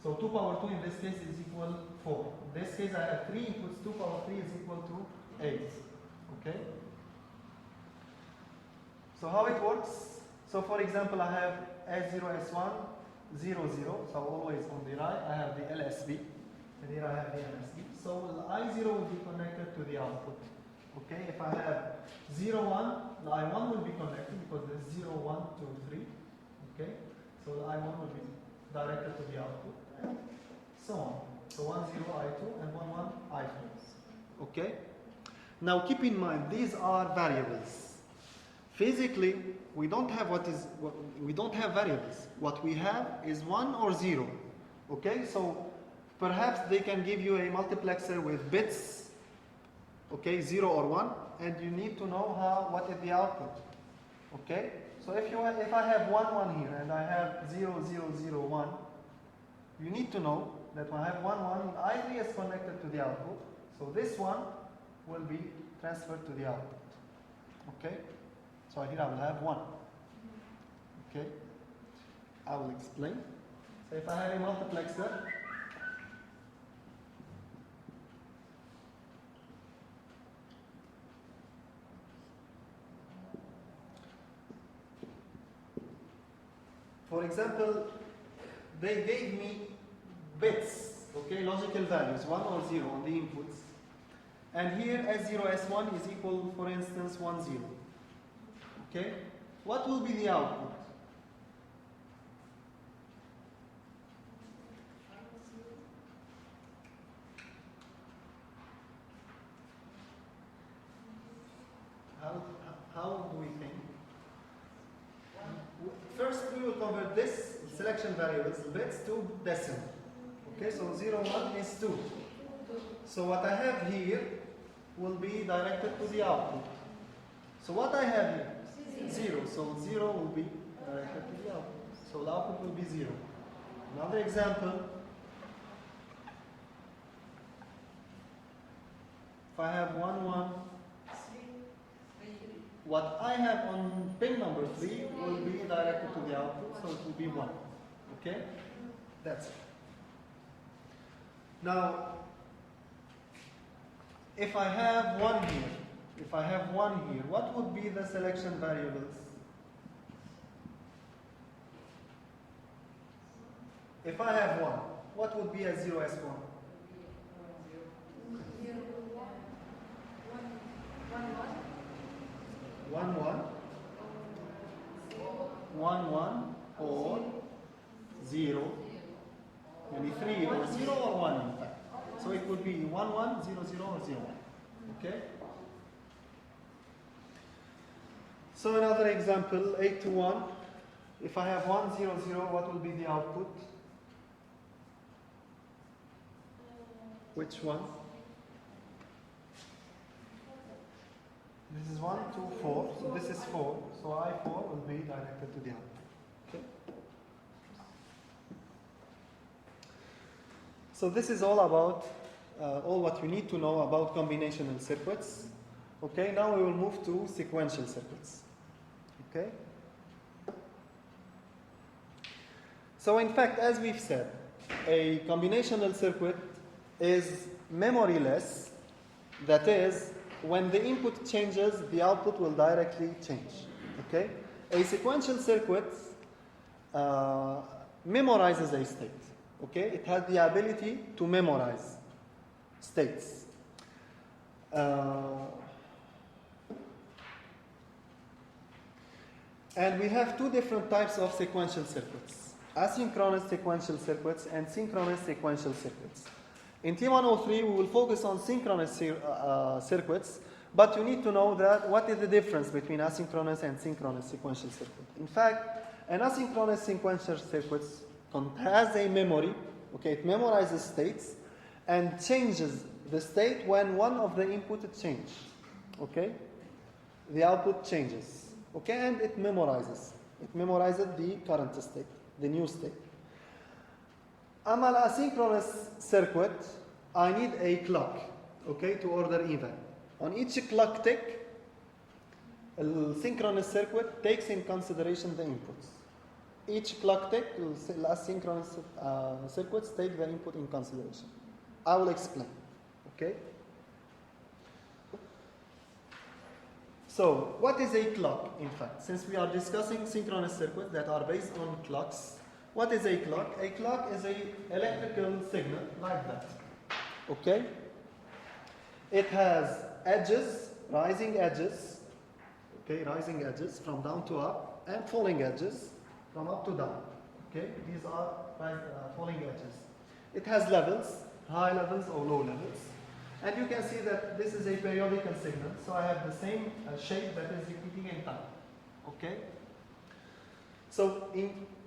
So 2 power 2 in this case is equal to 4. In this case, I have 3 inputs. 2 power 3 is equal to 8. Okay? So how it works? So for example, I have S0, S1, 0, 0. So always on the right, I have the LSB. And here I have the MSB. So I0 will be connected to the output. Okay, if I have 0, 1, the I1 will be connected because there's 0, 1, 2, 3. Okay, so the I1 will be directed to the output. And so on. So 1, 0, I2 and 1, 1, I3. Okay? Now keep in mind, these are variables. Physically, we don't have variables. What we have is 1 or 0. Okay, so perhaps they can give you a multiplexer with bits, okay, 0 or 1, and you need to know what is the output. Okay? So if I have 1, 1 here and I have 0, 0, 0, 1, you need to know that when I have 1, 1, I3 is connected to the output. So this one will be transferred to the output. Okay? So here I will have 1. Okay? I will explain. So if I have a multiplexer, for example, they gave me bits, okay, logical values, 1 or 0 on the inputs. And here S0, S1 is equal, for instance, 1, 0. Okay? What will be the output? How do we think? First, we will convert this selection variables, bits, to decimal. Okay, so 0, 1 is 2. So what I have here will be directed to the output. So what I have here? 0. So 0 will be directed to the output. So the output will be 0. Another example. If I have 1, 1, what I have on pin number 3 will be directed to the output, so it will be 1. Okay? That's it. Now, if I have 1 here, what would be the selection variables? If I have 1, what would be S0, S1? 1, 1, 1, 1, or 0, maybe 3 or 0 or 1 in fact. So it would be 1, 1, 0, 0 or 0, 1. Okay? So another example, 8 to 1. If I have 1, 0, 0, what will be the output? Which one? This is 1, 2, 4. So this is 4. So I4 will be directed to the output. Okay? So this is all about all what you need to know about combinational circuits. Okay, now we will move to sequential circuits. Okay? So in fact, as we've said, a combinational circuit is memoryless. That is, when the input changes, the output will directly change. Okay? A sequential circuit memorizes a state. Okay? It has the ability to memorize states. And we have two different types of sequential circuits: asynchronous sequential circuits and synchronous sequential circuits. In T103, we will focus on synchronous circuits, but you need to know that what is the difference between asynchronous and synchronous sequential circuit. In fact, an asynchronous sequential circuit has a memory. Okay, it memorizes states and changes the state when one of the input changes. Okay, the output changes. Okay, and it memorizes. It memorizes the current state, the new state. I'm an asynchronous circuit. I need a clock, okay, to order event. On each clock tick, a synchronous circuit takes in consideration the inputs. Each clock tick, asynchronous circuits take the input in consideration. I will explain, okay? So, what is a clock, in fact? Since we are discussing synchronous circuits that are based on clocks, what is a clock? A clock is an electrical signal like that. Okay? It has edges, rising edges, okay, rising edges from down to up, and falling edges from up to down. Okay? These are falling edges. It has levels, high levels or low levels. And you can see that this is a periodical signal, so I have the same shape that is repeating in time. Okay? So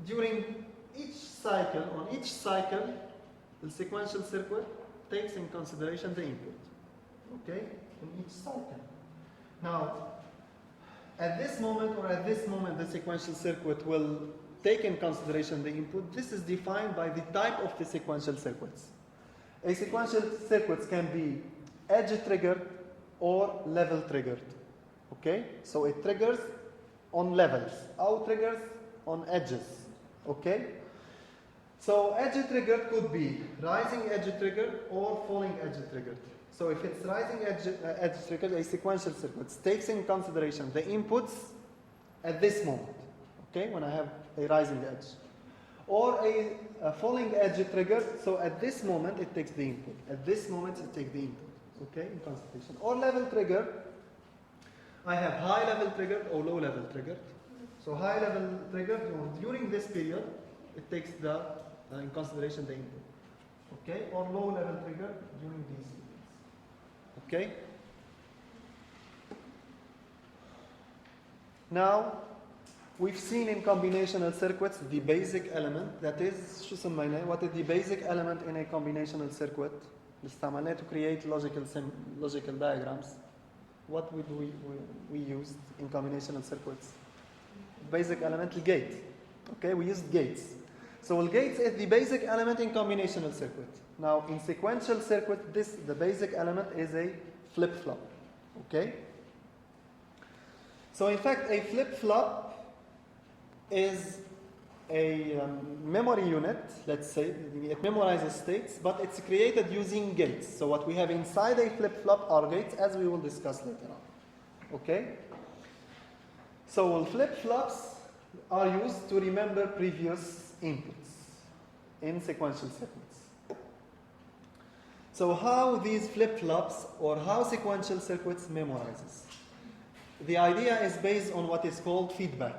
during each cycle, on each cycle, the sequential circuit takes in consideration the input. Okay? In each cycle. Now, at this moment or at this moment the sequential circuit will take in consideration the input, this is defined by the type of the sequential circuits. A sequential circuit can be edge triggered or level triggered. Okay? So it triggers on levels. Out triggers on edges. Okay? So edge triggered could be rising edge triggered or falling edge triggered. So if it's rising edge triggered, a sequential circuit takes in consideration the inputs at this moment. Okay? When I have a rising edge. Or a falling edge triggered, so at this moment it takes the input. At this moment it takes the input. Okay? In consideration. Or level triggered, I have high level triggered or low level triggered. So high level triggered, during this period, it takes the in consideration the input. Okay? Or low level triggered during these periods. Okay? Now, we've seen in combinational circuits the basic element, that is, what is the basic element in a combinational circuit? To create logical diagrams. What would we use in combinational circuits? Basic element, the gate. Okay, we used gates. So gates is the basic element in combinational circuit. Now in sequential circuit, the basic element is a flip-flop. Okay? So in fact, a flip-flop is a memory unit, let's say. It memorizes states, but it's created using gates. So what we have inside a flip-flop are gates, as we will discuss later on. Okay? So flip-flops are used to remember previous inputs in sequential circuits. So how these flip-flops or how sequential circuits memorizes? The idea is based on what is called feedback.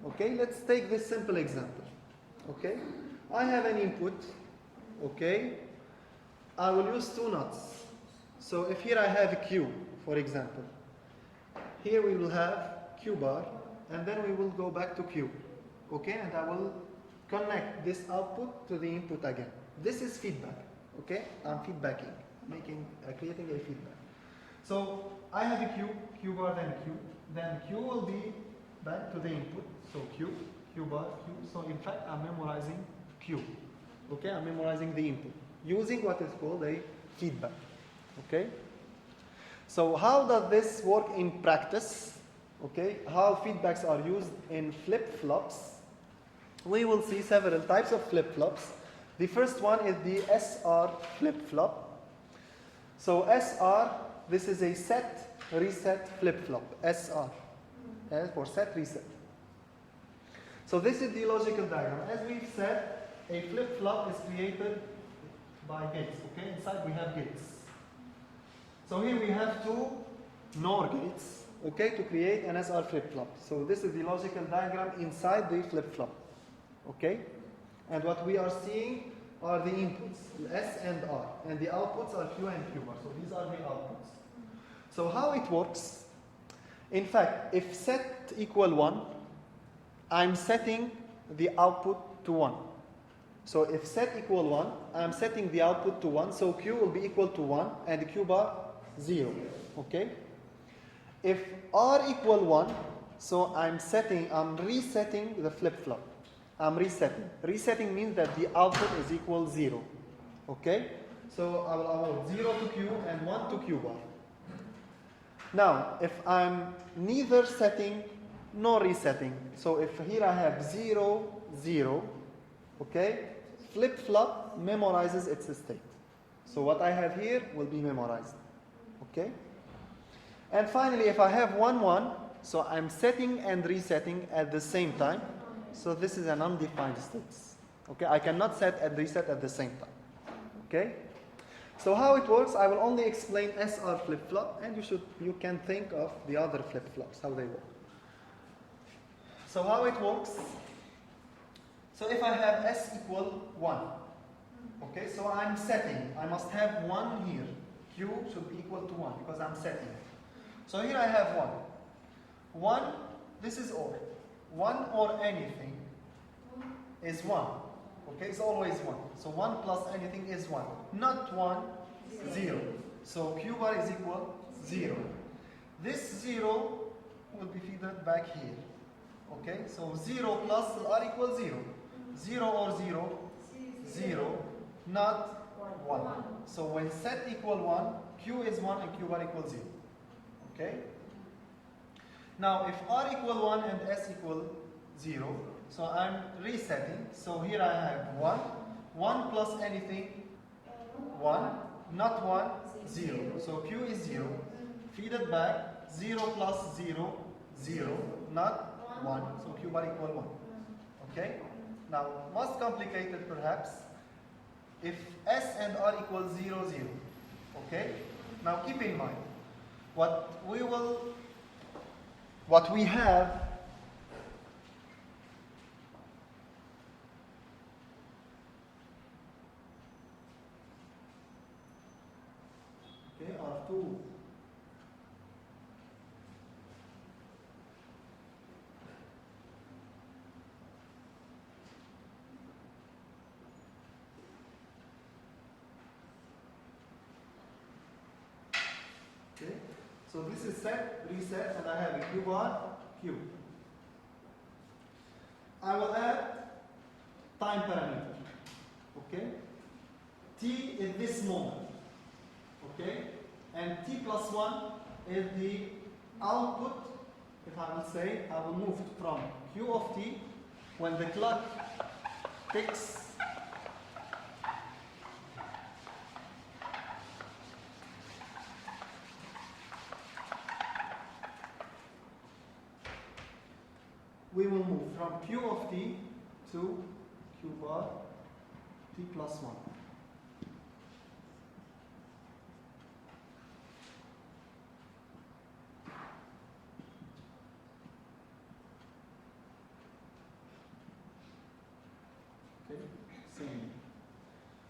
Okay, let's take this simple example. Okay, I have an input. Okay, I will use two nuts. So if here I have a Q, for example, here we will have Q bar, and then we will go back to Q. Okay, and I will connect this output to the input again. This is feedback. Okay, I'm feedbacking, creating a feedback. So I have a Q bar, then Q will be back to the input. So Q bar, Q. So in fact, I'm memorizing Q. Okay, I'm memorizing the input using what is called a feedback. Okay. So how does this work in practice? Okay, how feedbacks are used in flip-flops? We will see several types of flip-flops. The first one is the SR flip-flop. So SR, this is a set reset flip-flop. SR, for set reset. So this is the logical diagram. As we've said, a flip-flop is created by gates. Okay, inside we have gates. So here we have two NOR gates, okay, to create an SR flip-flop. So this is the logical diagram inside the flip-flop. Okay? And what we are seeing are the inputs, S and R. And the outputs are Q and Q bar. So these are the outputs. So how it works? In fact, if set equal 1, I'm setting the output to 1. So if set equal 1, I'm setting the output to 1. So Q will be equal to 1 and Q bar 0. Okay? If R equal 1, so I'm resetting the flip-flop. I'm resetting. Resetting means that the output is equal 0. Okay? So I will allow 0 to Q and 1 to Q bar. Now, if I'm neither setting nor resetting, so if here I have 0, 0, okay, flip-flop memorizes its state. So what I have here will be memorized. Okay? And finally, if I have 1, 1, so I'm setting and resetting at the same time. So this is an undefined state. Okay? I cannot set and reset at the same time. Okay? So how it works, I will only explain SR flip-flop, and you can think of the other flip-flops, how they work. So how it works, so if I have S equal 1, okay, so I'm setting, I must have 1 here. Q should be equal to 1 because I'm setting. So here I have 1. 1, this is OR. 1 or anything is 1. Okay, it's always 1. So 1 plus anything is 1. Not 1, 0. So Q bar is equal 0. This 0 will be fed back here. Okay, so 0 plus r equals 0. 0 or 0? 0, not 1. So when set equal 1, q is 1 and q bar equals 0. Okay? Now if r equal 1 and s equal 0, so I'm resetting. So here I have 1. 1 plus anything, 1. Not 1, 0. So q is 0. Feed it back. 0 plus 0, 0. Not 1. So q bar equal 1. Okay? Now, most complicated perhaps, if s and r equals 0, 0. Okay? Now keep in mind, what we have are two. Okay, so this is set, reset, and I have a q bar, q. I will add time parameter. Okay, t is this moment. Okay, and t plus 1 is the output. If I will say, I will move from q of t when the clock ticks. We will move from q of t to q bar t plus 1.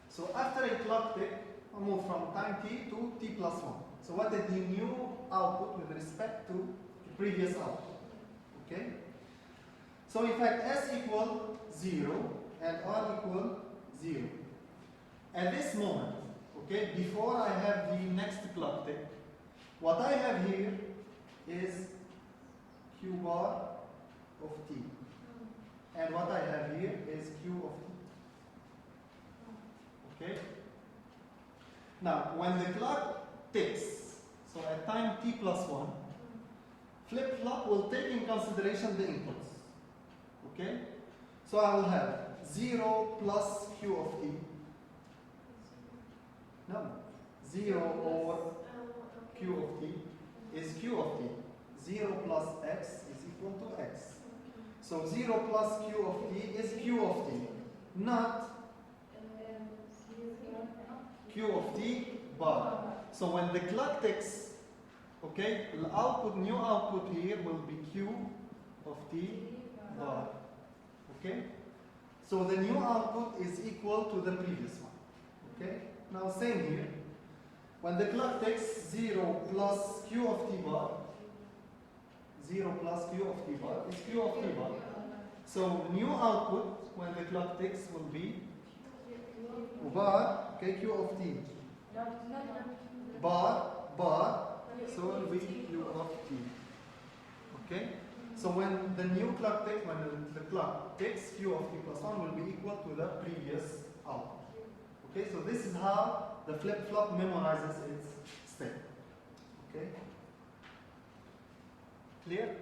So after a clock tick, I move from time t to t plus 1. So what is the new output with respect to the previous output? Okay? So in fact, s equal 0 and r equal 0. At this moment, okay, before I have the next clock tick, what I have here is q bar of t. And what I have here is q of t. Okay? Now, when the clock ticks, so at time t plus 1, flip-flop will take in consideration the inputs. Okay? So I will have 0 plus q of t. No. 0 or q of t is q of t. 0 plus x is equal to x. So 0 plus q of t is q of t, not q of t bar. So when the clock ticks, okay, the output, new output here will be q of t bar. Okay? So the new output is equal to the previous one. Okay? Now same here. When the clock ticks, 0 plus q of t bar, 0 plus q of t bar is q of t bar. So new output when the clock ticks will be bar, okay, q of t. Bar, so it will be q of t. Okay? So when the new clock ticks, when the clock ticks, q of t plus 1 will be equal to the previous output. Okay, so this is how the flip-flop memorizes its state. Okay? Clear?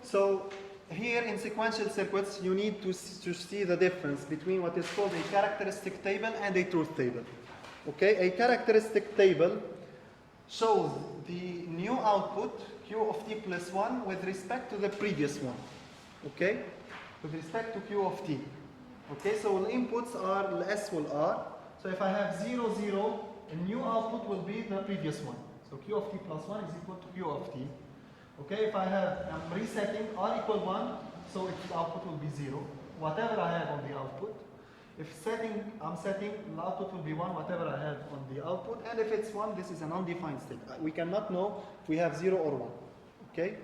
So here in sequential circuits, you need to see the difference between what is called a characteristic table and a truth table. Okay, a characteristic table shows the new output, q of t plus 1, with respect to the previous one. Okay, with respect to q of t. Okay, so the inputs are s will r. So if I have 0, 0, a new output will be the previous one. So q of t plus 1 is equal to q of t. Okay, if I'm resetting r equal 1, so its output will be 0. Whatever I have on the output. If I'm setting, the output will be 1, whatever I have on the output. And if it's 1, this is an undefined state. We cannot know if we have 0 or 1. Okay?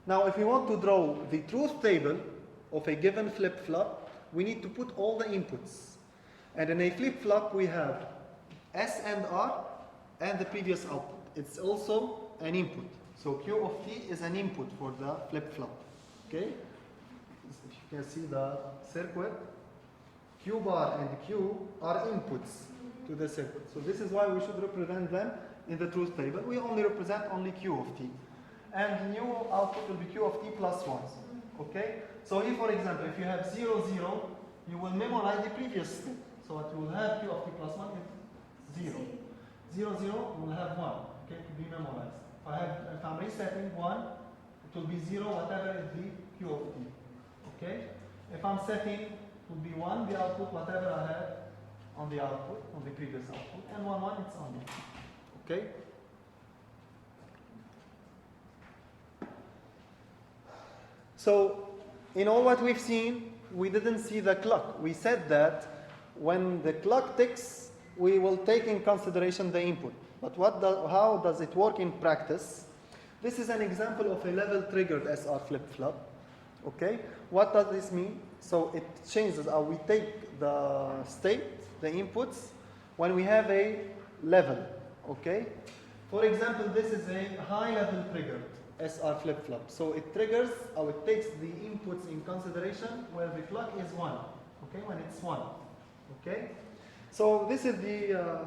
Now, if we want to draw the truth table of a given flip-flop, we need to put all the inputs. And in a flip-flop, we have S and R and the previous output. It's also an input. So Q of T is an input for the flip-flop. Okay? If you can see the circuit, Q bar and Q are inputs to the circuit. So this is why we should represent them in the truth table. We only represent only Q of T. And the new output will be Q of T plus 1. Okay? So here, for example, if you have 0, 0, you will memorize the previous step. So what you will have Q of T plus 1 is 0. 0, 0, you will have 1. Okay, to be memorized. If I'm resetting 1, it will be 0, whatever is the Q of T. Okay? If I'm setting, it will be 1, the output, whatever I have on the output, on the previous output, and 1, 1, it's on the. Okay? So, in all what we've seen, we didn't see the clock. We said that when the clock ticks, we will take in consideration the input. But how does it work in practice? This is an example of a level triggered SR flip-flop. Okay? What does this mean? So it changes. We take the state, the inputs, when we have a level. Okay? For example, this is a high level triggered SR flip-flop. So it triggers, or it takes the inputs in consideration where the clock is 1. Okay? When it's 1. Okay? So this is the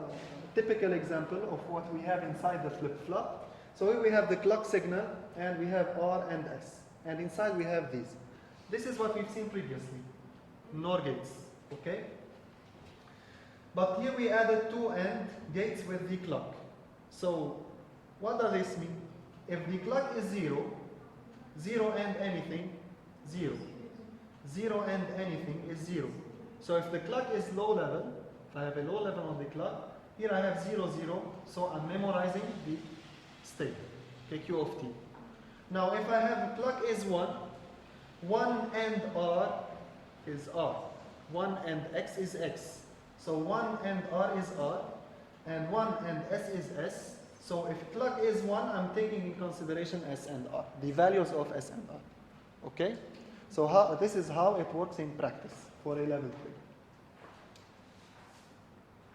typical example of what we have inside the flip-flop. So here we have the clock signal, and we have R and S. And inside we have these. This is what we've seen previously, NOR gates. Okay? But here we added 2 AND gates with the clock. So what does this mean? If the clock is 0, 0 and anything, 0. 0 and anything is 0. So if the clock is low level, if I have a low level on the clock, here I have 0, 0, so I'm memorizing the state, okay, Q of T. Now if I have the clock is 1, 1 and R is R, 1 and X is X. So 1 and R is R, and 1 and S is S. So if clock is 1, I'm taking in consideration S and R, the values of S and R. Okay? So this is how it works in practice for a level 3.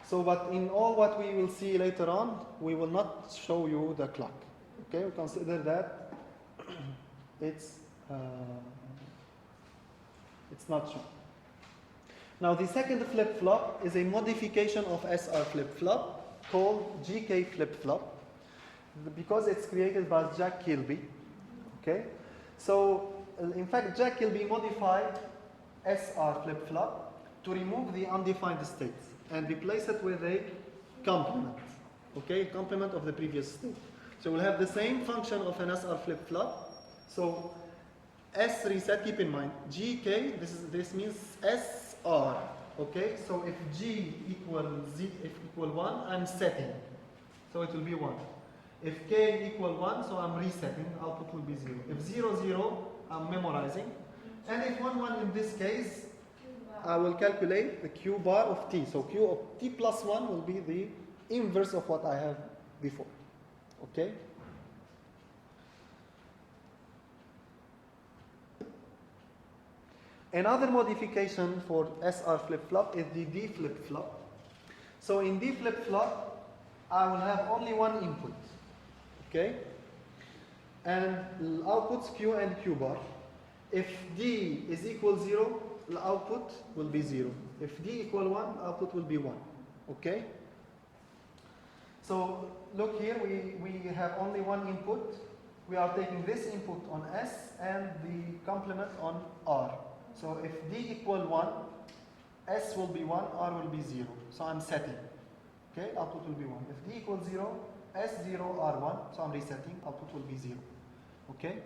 So, but in all what we will see later on, we will not show you the clock. Okay, we consider that it's not shown. Now, the second flip-flop is a modification of SR flip-flop called GK flip-flop, because it's created by Jack Kilby. Okay, so in fact, Jack Kilby modified SR flip-flop to remove the undefined states and replace it with a complement, okay, complement of the previous state. So we'll have the same function of an SR flip-flop. So S reset, keep in mind, GK, this means SR, okay? So if G equal 1, I'm setting, so it will be 1. If K equal 1, so I'm resetting, output will be 0. If 0, 0, I'm memorizing. And if 1, 1 in this case, I will calculate the Q bar of T. So Q of T plus 1 will be the inverse of what I have before. Okay? Another modification for SR flip-flop is the D flip-flop. So in D flip-flop, I will have only one input. Okay? And outputs Q and Q bar. If D is equal 0, the output will be 0. If D equal 1, output will be 1. Okay? So look here, we have only one input. We are taking this input on S and the complement on R. So if D equal 1, S will be 1, R will be 0. So I'm setting. Okay, output will be 1. If D equals 0, S 0, R 1. So I'm resetting, output will be 0. Okay?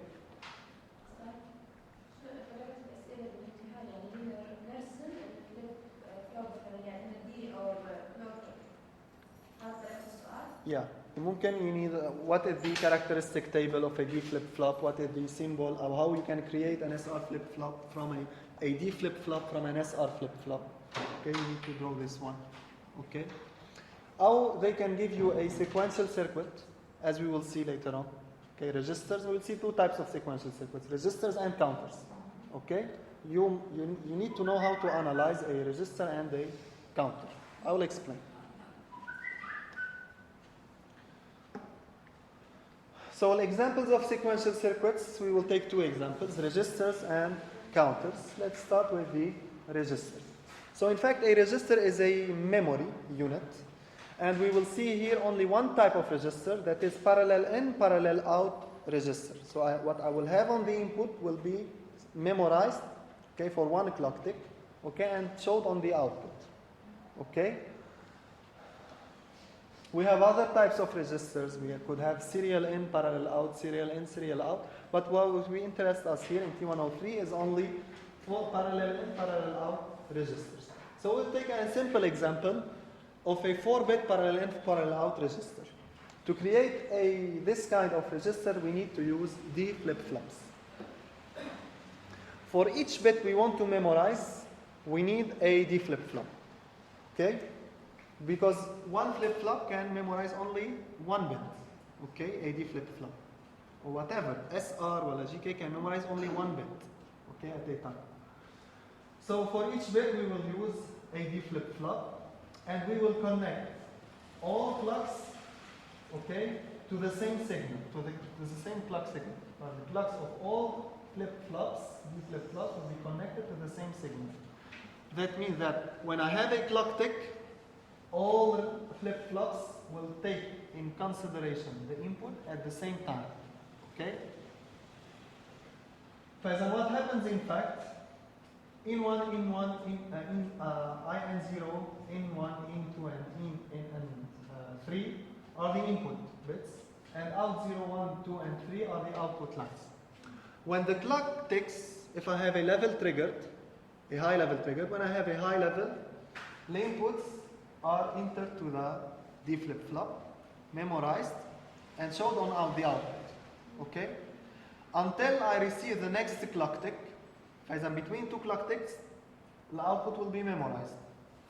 Yeah. ممكن you need what is the characteristic table of a D flip-flop, what is the symbol, or how you can create an SR flip-flop from a D flip-flop from an SR flip-flop. Okay, you need to draw this one. Okay. Or they can give you a sequential circuit, as we will see later on. Okay, registers, we will see two types of sequential circuits, registers and counters. Okay, you need to know how to analyze a register and a counter. I will explain. So examples of sequential circuits, we will take two examples, registers and counters. Let's start with the register. So in fact, a register is a memory unit. And we will see here only one type of register, that is parallel in, parallel out register. So what I will have on the input will be memorized, okay, for one clock tick, okay, and showed on the output, okay. We have other types of registers. We could have serial in, parallel out, serial in, serial out. But what we interest us here in T103 is only for parallel in, parallel out registers. So we'll take a simple example of a 4-bit parallel in, parallel out register. To create this kind of register, we need to use D flip-flops. For each bit we want to memorize, we need a D flip-flop. Okay? Because one flip-flop can memorize only one bit. Okay? A D flip-flop. Or whatever. SR or GK can memorize only one bit. Okay? At a time. So for each bit we will use a D flip-flop. And we will connect all clocks, okay, to the same signal, to the same clock signal. The clocks of all flip-flops, these flip-flops will be connected to the same signal. That means that when I have a clock tick, all the flip-flops will take in consideration the input at the same time. Okay? So what happens in fact? In 1, in 1, I and 0, in 1, in 2, and in 3 are the input bits, and out 0, 1, 2, and 3 are the output lines. When the clock ticks, if I have a level triggered, a high level triggered, when I have a high level, the inputs are entered to the D flip-flop, memorized, and showed on out the output. Okay? Until I receive the next clock tick, as I'm between two clock ticks, the output will be memorized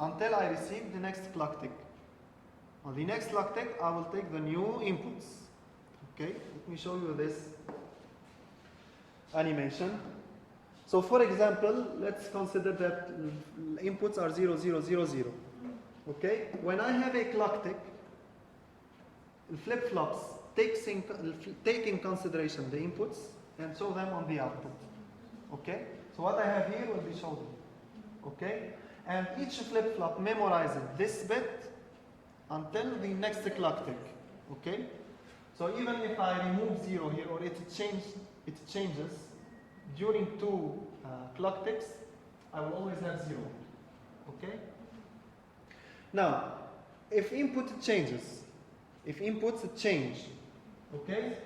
until I receive the next clock tick. On the next clock tick, I will take the new inputs. Okay, let me show you this animation. So for example, let's consider that inputs are 0, 0, 0, 0. Okay, when I have a clock tick, the flip-flops take in consideration the inputs and show them on the output. Okay? So what I have here will be shown. Okay? And each flip-flop memorizes this bit until the next clock tick. Okay? So even if I remove 0 here or it changes during two clock ticks, I will always have 0. Okay? Now, if input changes, if inputs change, okay,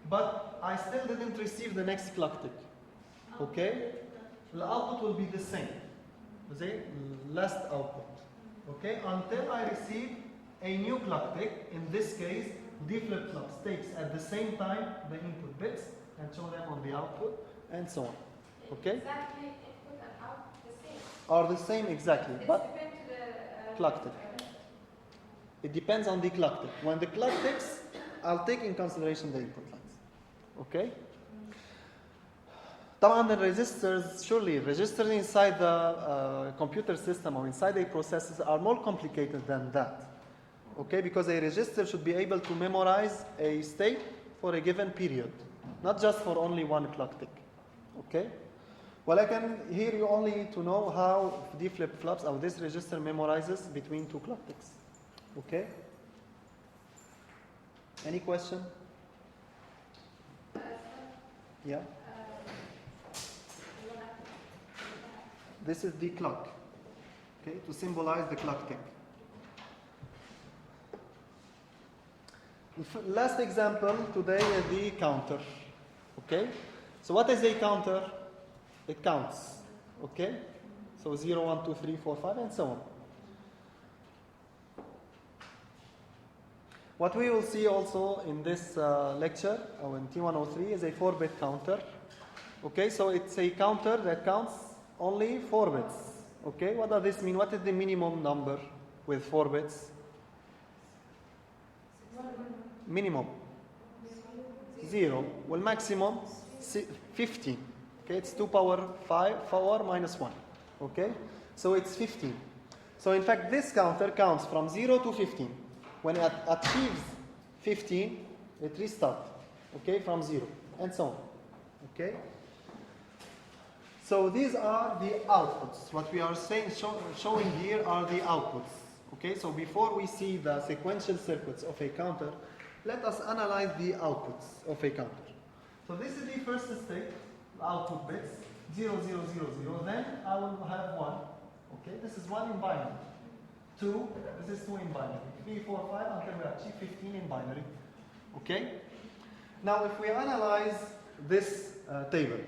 but I still didn't receive the next clock tick. Okay, the output will be the same, the last output. Okay, until I receive a new clock tick. In this case, D flip-flops takes at the same time the input bits and show them on the output, and so on. Okay? Exactly, input and out the same. Are the same exactly, It's but depend to the clock tick. It depends on the clock tick. When the clock ticks, I'll take in consideration the input lines. Okay? طبعا the registers, surely registers inside the computer system or inside a processor are more complicated than that. Okay, because a register should be able to memorize a state for a given period, not just for only one clock tick. Okay? Well, here you only need to know how D flip-flops or this register memorizes between two clock ticks. Okay? Any question? Yeah? This is the clock, okay, to symbolize the clock tick. Last example today is the counter, okay? So what is a counter? It counts, okay? So 0, 1, 2, 3, 4, 5, and so on. What we will see also in this lecture, or in T103, is a 4-bit counter. Okay, so it's a counter that counts only 4 bits. Okay, what does this mean? What is the minimum number with 4 bits? Minimum 0. Well, maximum 15. Okay, it's 2 power 5, 4 minus 1. Okay, so it's 15. So in fact, this counter counts from 0 to 15. When it achieves 15, it restarts. okay, from 0, and so on. Okay? So these are the outputs. What we are showing here are the outputs. Okay, so before we see the sequential circuits of a counter, let us analyze the outputs of a counter. So this is the first state, the output bits, 0, 0, 0, 0. Then I will have 1. Okay, this is 1 in binary. 2, this is 2 in binary. 3, 4, 5 until we achieve 15 in binary. Okay? Now if we analyze this table,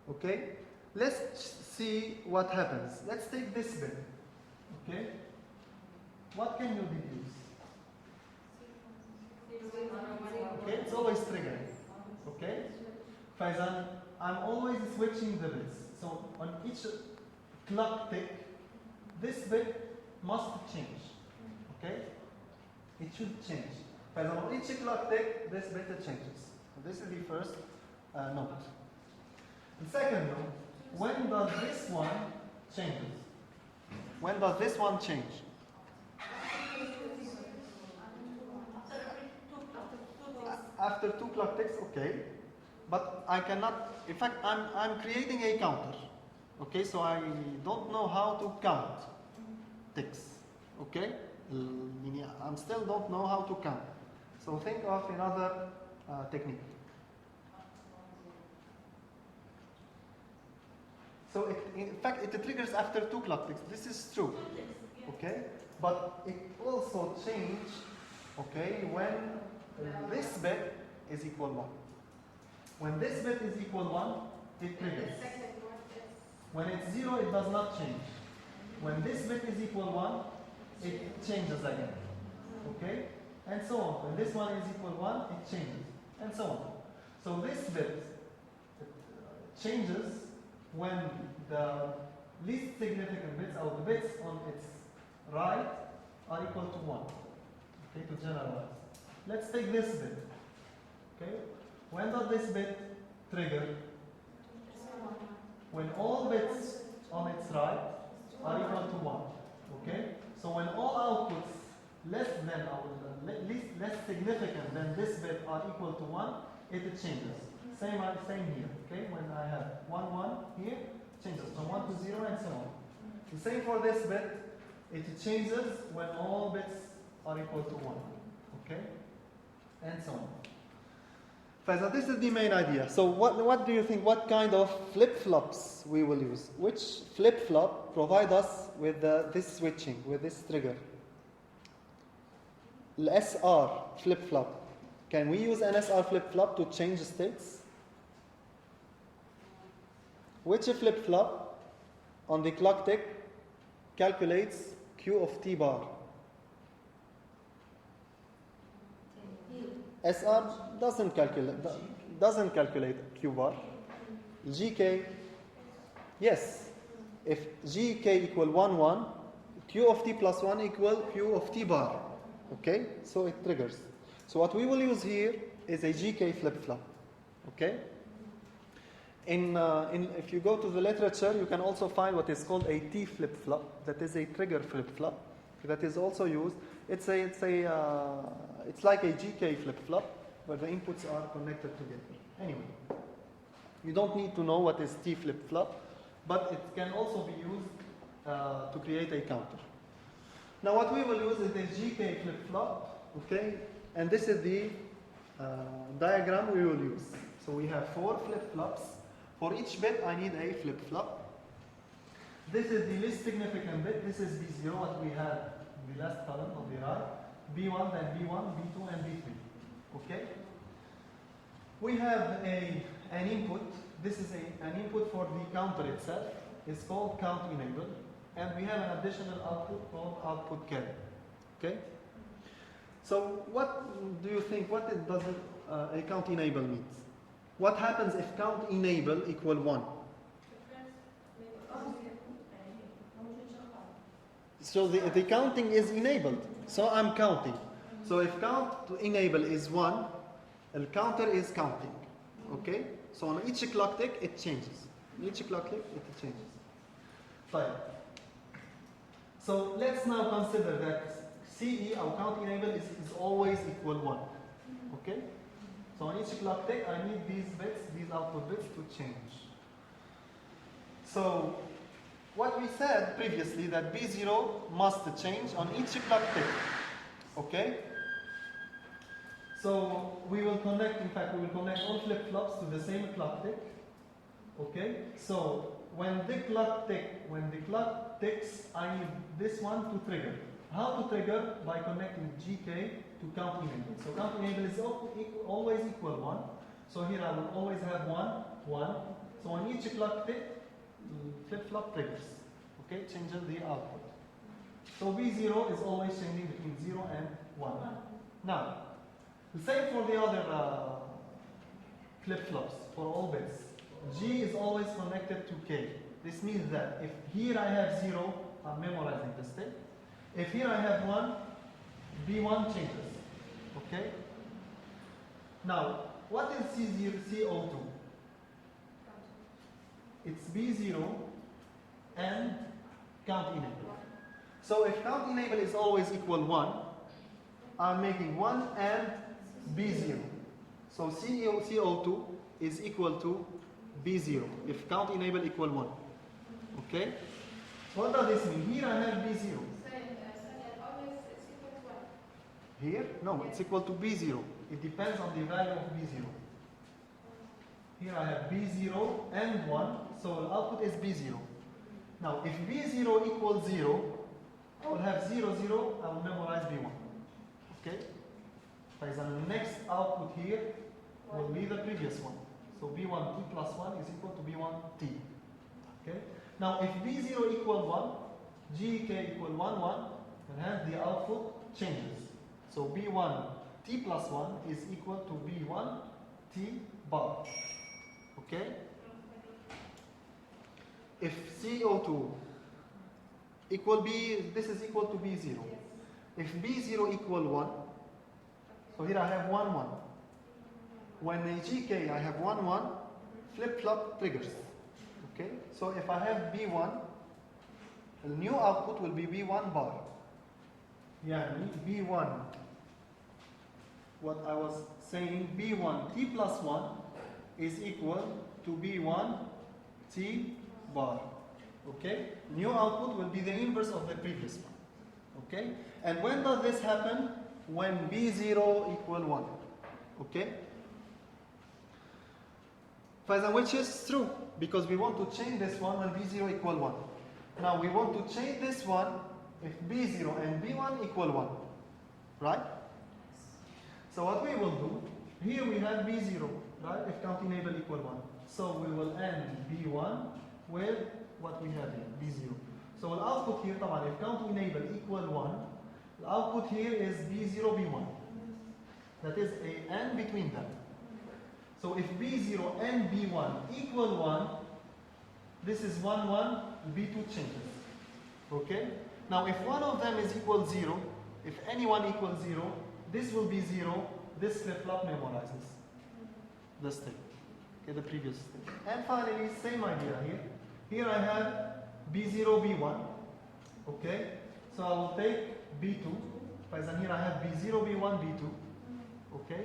okay, let's see what happens. Let's take this bit. Okay? What can you deduce? Okay, it's always triggering. Okay? Faizan, I'm always switching the bits. So on each clock tick, this bit must change. Okay? It should change. Faizan, on each clock tick, this bit changes. So this is the first note. The second note, when does this one change? When does this one change? After 2 clock ticks, okay. But I cannot, in fact, I'm creating a counter. Okay, so I don't know how to count ticks. Okay? I still don't know how to count. So think of another technique. So in fact, it triggers after 2 clock ticks. This is true. Okay? But it also changes, okay, when this bit is equal 1. When this bit is equal 1, it triggers. When it's 0, it does not change. When this bit is equal 1, it changes again. Okay? And so on. When this one is equal 1, it changes. And so on. So this bit changes when the least significant bits, or the bits on its right, are equal to 1. Okay, to generalize. Let's take this bit. Okay? When does this bit trigger? When all bits on its right are equal to 1. Okay? So when all outputs less than or less significant than this bit are equal to 1, it changes. Same here. Okay? When I have 1, 1 here, it changes from 1 to 0 and so on. The same for this bit. It changes when all bits are equal to 1. Okay? And so on. Faisal, this is the main idea. So what do you think, what kind of flip-flops we will use? Which flip-flop provide us with this switching, with this trigger? SR flip-flop. Can we use an SR flip-flop to change states? Which flip-flop on the clock tick calculates Q of T bar? SR doesn't calculate Q bar. GK, yes. If GK equal 1, 1, Q of T plus 1 equal Q of T bar. Okay? So it triggers. So what we will use here is a GK flip-flop. Okay? If you go to the literature, you can also find what is called a T flip-flop. That is a trigger flip-flop. That is also used. It's like a GK flip-flop where the inputs are connected together. Anyway, you don't need to know what is T flip-flop, but it can also be used to create a counter. Now what we will use is a GK flip-flop, okay? And this is the diagram we will use. So we have 4 flip-flops. For each bit, I need a flip-flop. This is the least significant bit. This is B0, what we had in the last column on the right. B1, then B1, B2, and B3. Okay? We have an input. This is an input for the counter itself. It's called count enable. And we have an additional output called output carry. Okay? So what do you think, what does a count enable means? What happens if count enable equal 1? So the counting is enabled. So I'm counting. So if count to enable is 1, the counter is counting. Okay? So on each clock tick, it changes. Each clock tick, it changes. Fine. So let's now consider that CE, our count enable, is always equal 1. Okay? So on each clock tick, I need these bits, these output bits to change. So what we said previously that B0 must change on each clock tick. Okay? So we will connect, in fact, we will connect all flip-flops to the same clock tick. Okay? So when the clock ticks, I need this one to trigger. How to trigger? By connecting GK to count enable. So count enable is always equal 1. So here I will always have 1, 1. So on each clock tick, flip-flop triggers. Okay, changes the output. So B0 is always changing between 0 and 1. Now, the same for the other flip-flops, for all bits. G is always connected to K. This means that if here I have 0, I'm memorizing the state. If here I have 1, B1 changes. Okay? Now, what is CO2? It's B0 and count enable. So if count enable is always equal 1, I'm making 1 and B0. So CO2 is equal to B0 if count enable equal 1. Okay? What does this mean? Here I have B0. Here? No, it's equal to B0. It depends on the value of B0. Here I have B0 and 1, so the output is B0. Now, if B0 equals 0, I will have 0, 0, I will memorize B1. Okay? For example, the next output here will be the previous one. So B1T plus 1 is equal to B1T. Okay? Now, if B0 equal 1, GK equal 1, 1, and hence the output changes. So B1T plus 1 is equal to B1T bar. Okay? If CO2 equal B, this is equal to B0. If B0 equal 1, so here I have 1, 1. When a GK I have 1, 1, flip-flop triggers. Okay? So if I have B1, the new output will be B1 bar. Yeah, B1, what I was saying, B1 T plus 1 is equal to B1 T bar. Okay? New output will be the inverse of the previous one. Okay? And when does this happen? When B0 equal 1. Okay? Which is true, because we want to change this one when B0 equal 1. Now we want to change this one if B0 and B1 equal 1. Right? So what we will do, here we have B0, right? If count enable equal 1. So we will end B1 with what we have here, B0. So the output here, if count enable equal 1, the output here is B0, B1. That is a and between them. So if B0 and B1 equal 1, this is 1, 1, B2 changes. Okay? Now if one of them is equal 0, if any one equals 0, this will be 0, this flip-flop memorizes the state. Okay, the previous state. And finally, same idea here. Here I have B0, B1. Okay? So I will take B2. For example, here I have B0, B1, B2. Okay?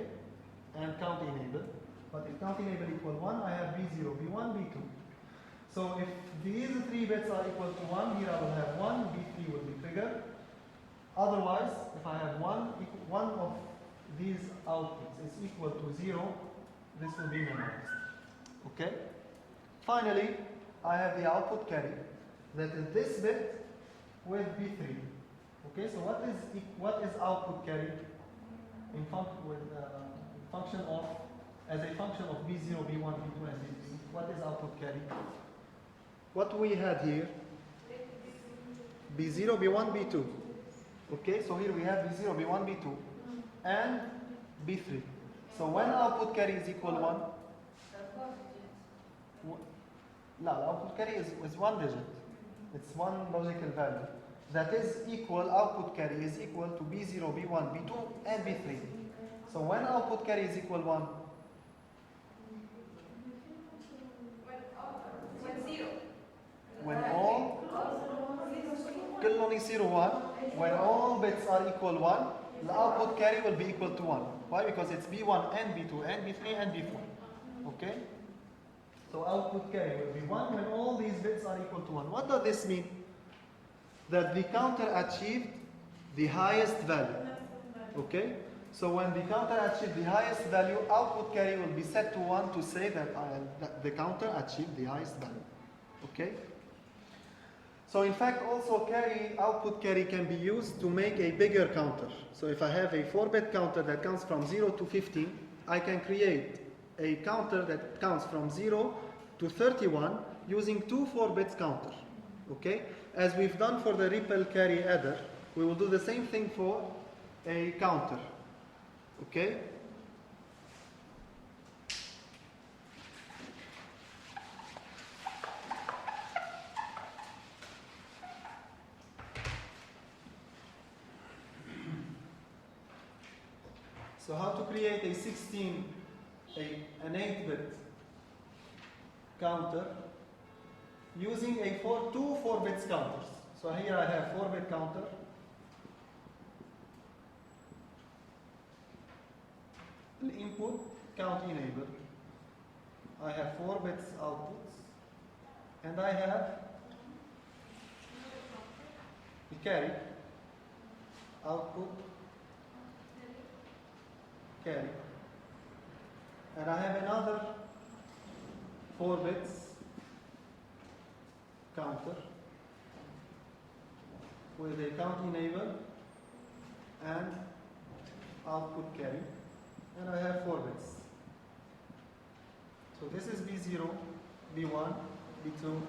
And count enable. But if count enable equal 1, I have B0, B1, B2. So if these three bits are equal to 1, here I will have 1, B3 will be triggered. Otherwise, if I have one of these outputs is equal to 0, this will be memorized. Okay? Finally, I have the output carry. That is this bit with B3. Okay, so what is output carry in function of as a function of B0, B1, B2, and B3? What is output carry? What we had here, B0, B1, B2. Okay, so here we have B0, B1, B2, and B3. So when output carry is equal 1, no, the output carry is 1 digit. It's one logical value. That is equal, output carry is equal to B0, B1, B2, and B3. So when output carry is equal 1, when all كلهم يصيروا 1, when all bits are equal 1, the output carry will be equal to 1. Why? Because it's B1 and B2 and B3 and B4. Okay? So output carry will be 1 when all these bits are equal to 1. What does this mean? That the counter achieved the highest value. Okay? So when the counter achieved the highest value, output carry will be set to 1 to say that the counter achieved the highest value. Okay? So in fact, also output carry can be used to make a bigger counter. So if I have a 4-bit counter that counts from 0 to 15, I can create a counter that counts from 0 to 31 using 2 4-bit counters. Okay? As we've done for the ripple carry adder, we will do the same thing for a counter. Okay? So how to create an 8-bit counter using two 4-bit counters. So here I have 4-bit counter. The input count enable. I have 4 bits outputs, and I have the carry output carry, and I have another 4 bits counter with a count enable and output carry, and I have 4 bits. So this is B0, B1, B2,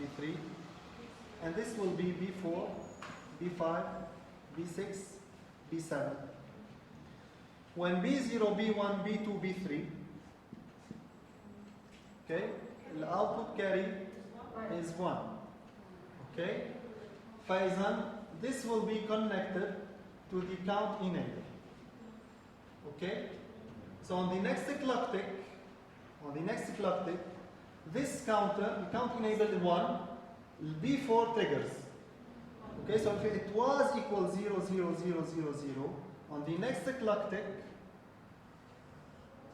B3, and this will be B4, B5, B6, B7. When B0, B1, B2, B3, okay, the output carry is 1. Okay? Faizan, this will be connected to the count enable. Okay? So on the next clock tick, this counter, the count enabled 1, B4 triggers. Okay, so if it was equal 0, 0, 0, 0, 0, on the next clock tick,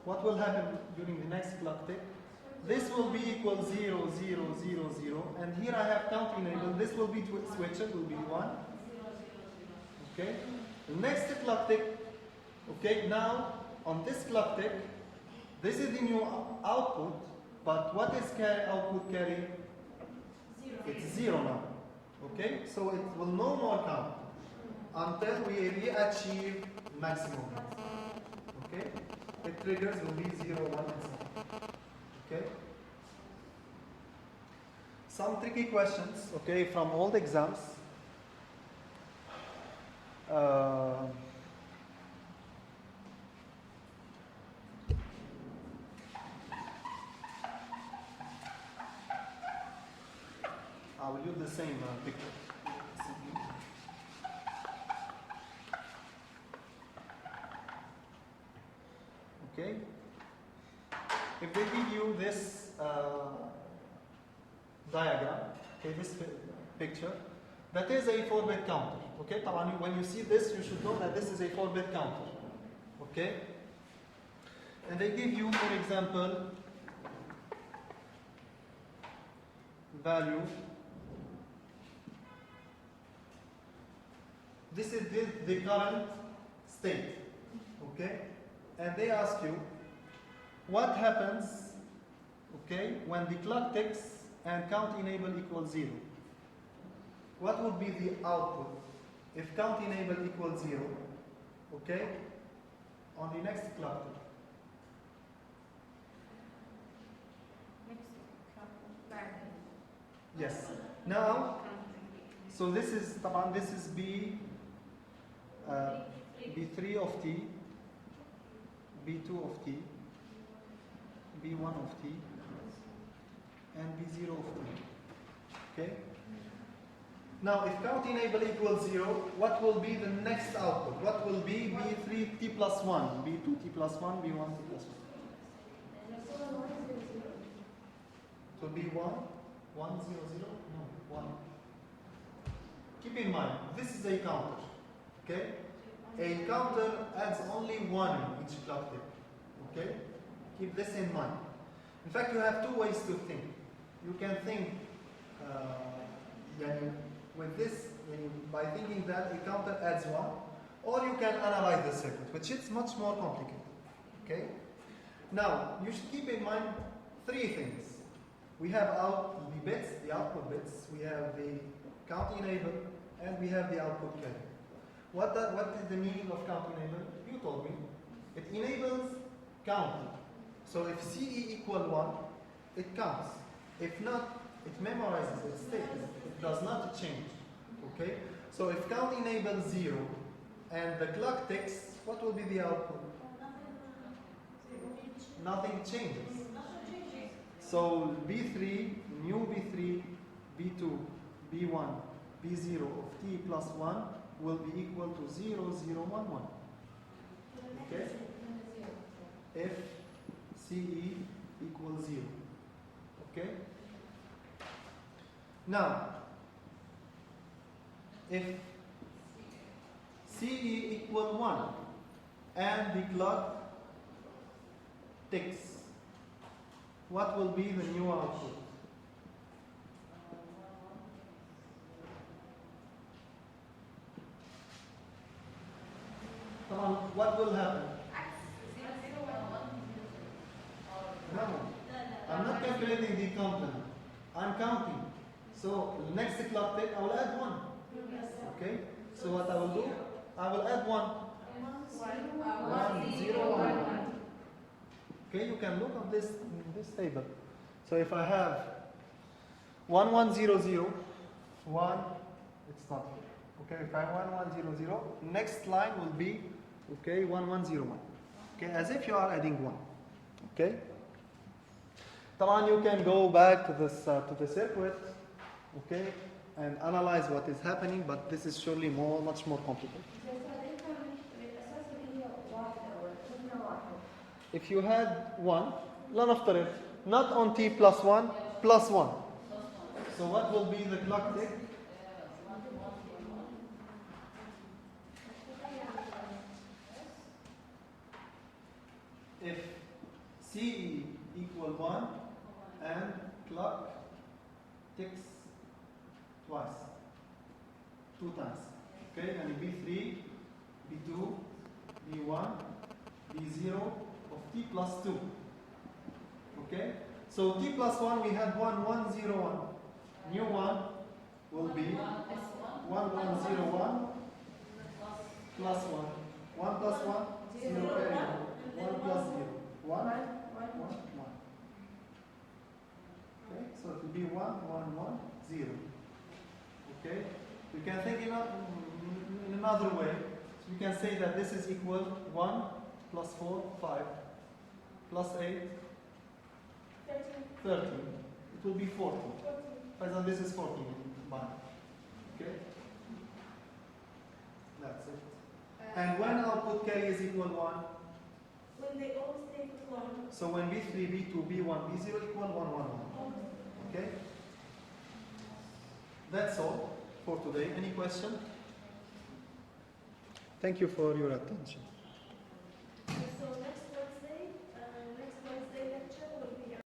what will happen during the next clock tick? This will be equal 0, 0, 0, 0, and here I have count enabled. This will be switched, will be 1. Okay, the next clock tick. Okay, now on this clock tick, this is the new output, but what is output carry? 0. It's 0 now. Okay, so it will no more count until we achieve maximum. Okay, it triggers will be 0, 1, and so on. Okay. Some tricky questions. Okay, from all the exams. I will use the same picture. Okay. If they give you this diagram, okay, this picture, that is a 4-bit counter. Okay, when you see this, you should know that this is a 4-bit counter. Okay. And they give you, for example, value. This is the current state, okay? And they ask you, what happens, okay, when the clock ticks and count enable equals 0? What would be the output if count enable equals 0, okay, on the next clock tick? Yes. Now, so this is B3 of T, B2 of T, B1 of T, and B0 of T. Okay? Now, if count enable equals 0, what will be the next output? What will be B3 T plus 1, B2 T plus 1, B1 T plus 1? So B1, 1, 0, 0? No, 1. Keep in mind, this is a counter. Okay? a counter adds only 1 in each clock tick. Okay? Keep this in mind. In fact, you have 2 ways to think. You can think with this, by thinking that a counter adds 1, or you can analyze the circuit, which is much more complicated. Okay? Now, you should keep in mind 3 things. We have the bits, the output bits, we have the count enable, and we have the output carry. What is the meaning of count enable? You told me. It enables counting. So if CE equal 1, it counts. If not, it memorizes its state. It does not change. Okay? So if count enables 0 and the clock ticks, what will be the output? Nothing changes. So B3, new B3, B2, B1, B0 of t plus 1 will be equal to 0, 0, 1, 1. Okay? If CE equals 0. Okay? Now, if CE equal 1 and the clock ticks, what will be the new output? Come on, what will happen? No, I'm not calculating the complement. I'm counting. So the next clock tick, I will add 1. Okay? So what I will do? I will add 1. 1, 0, 1. Okay, you can look at this in this table. So if I have 1, 1, 0, 0, 1, it's not here. Okay, if I have 1, 1, 0, 0, next line will be, okay, 1, 1, 0, 1. Okay, as if you are adding 1. Okay? Taman, you can go back to this to the circuit, okay, and analyze what is happening, but this is surely much more complicated. If you had 1, not on t plus 1, plus 1. So what will be the clock tick? If CE equal 1 and clock ticks twice, 2 times. Okay, and B3, B2, B1, B0 of t plus 2. Okay, so t plus 1 we had 1, 1, 0, 1. New one will be 1, 1, 0, 1 plus 1. 1 plus 1, 0 carry 1 plus 0. 1, 1, 1. Okay, so it will be 1, 1, 1, 0. Okay, we can think in another way. So we can say that this is equal 1 plus 4, 5, plus 8, 13. It will be 14. For example, this is 14 in mine. Okay? That's it. And when output carry is equal 1? When they all stay with 1. So when B3, B2, B1, B0 equal 1, 1, 1. Okay? That's all for today. Any question? Thank you for your attention.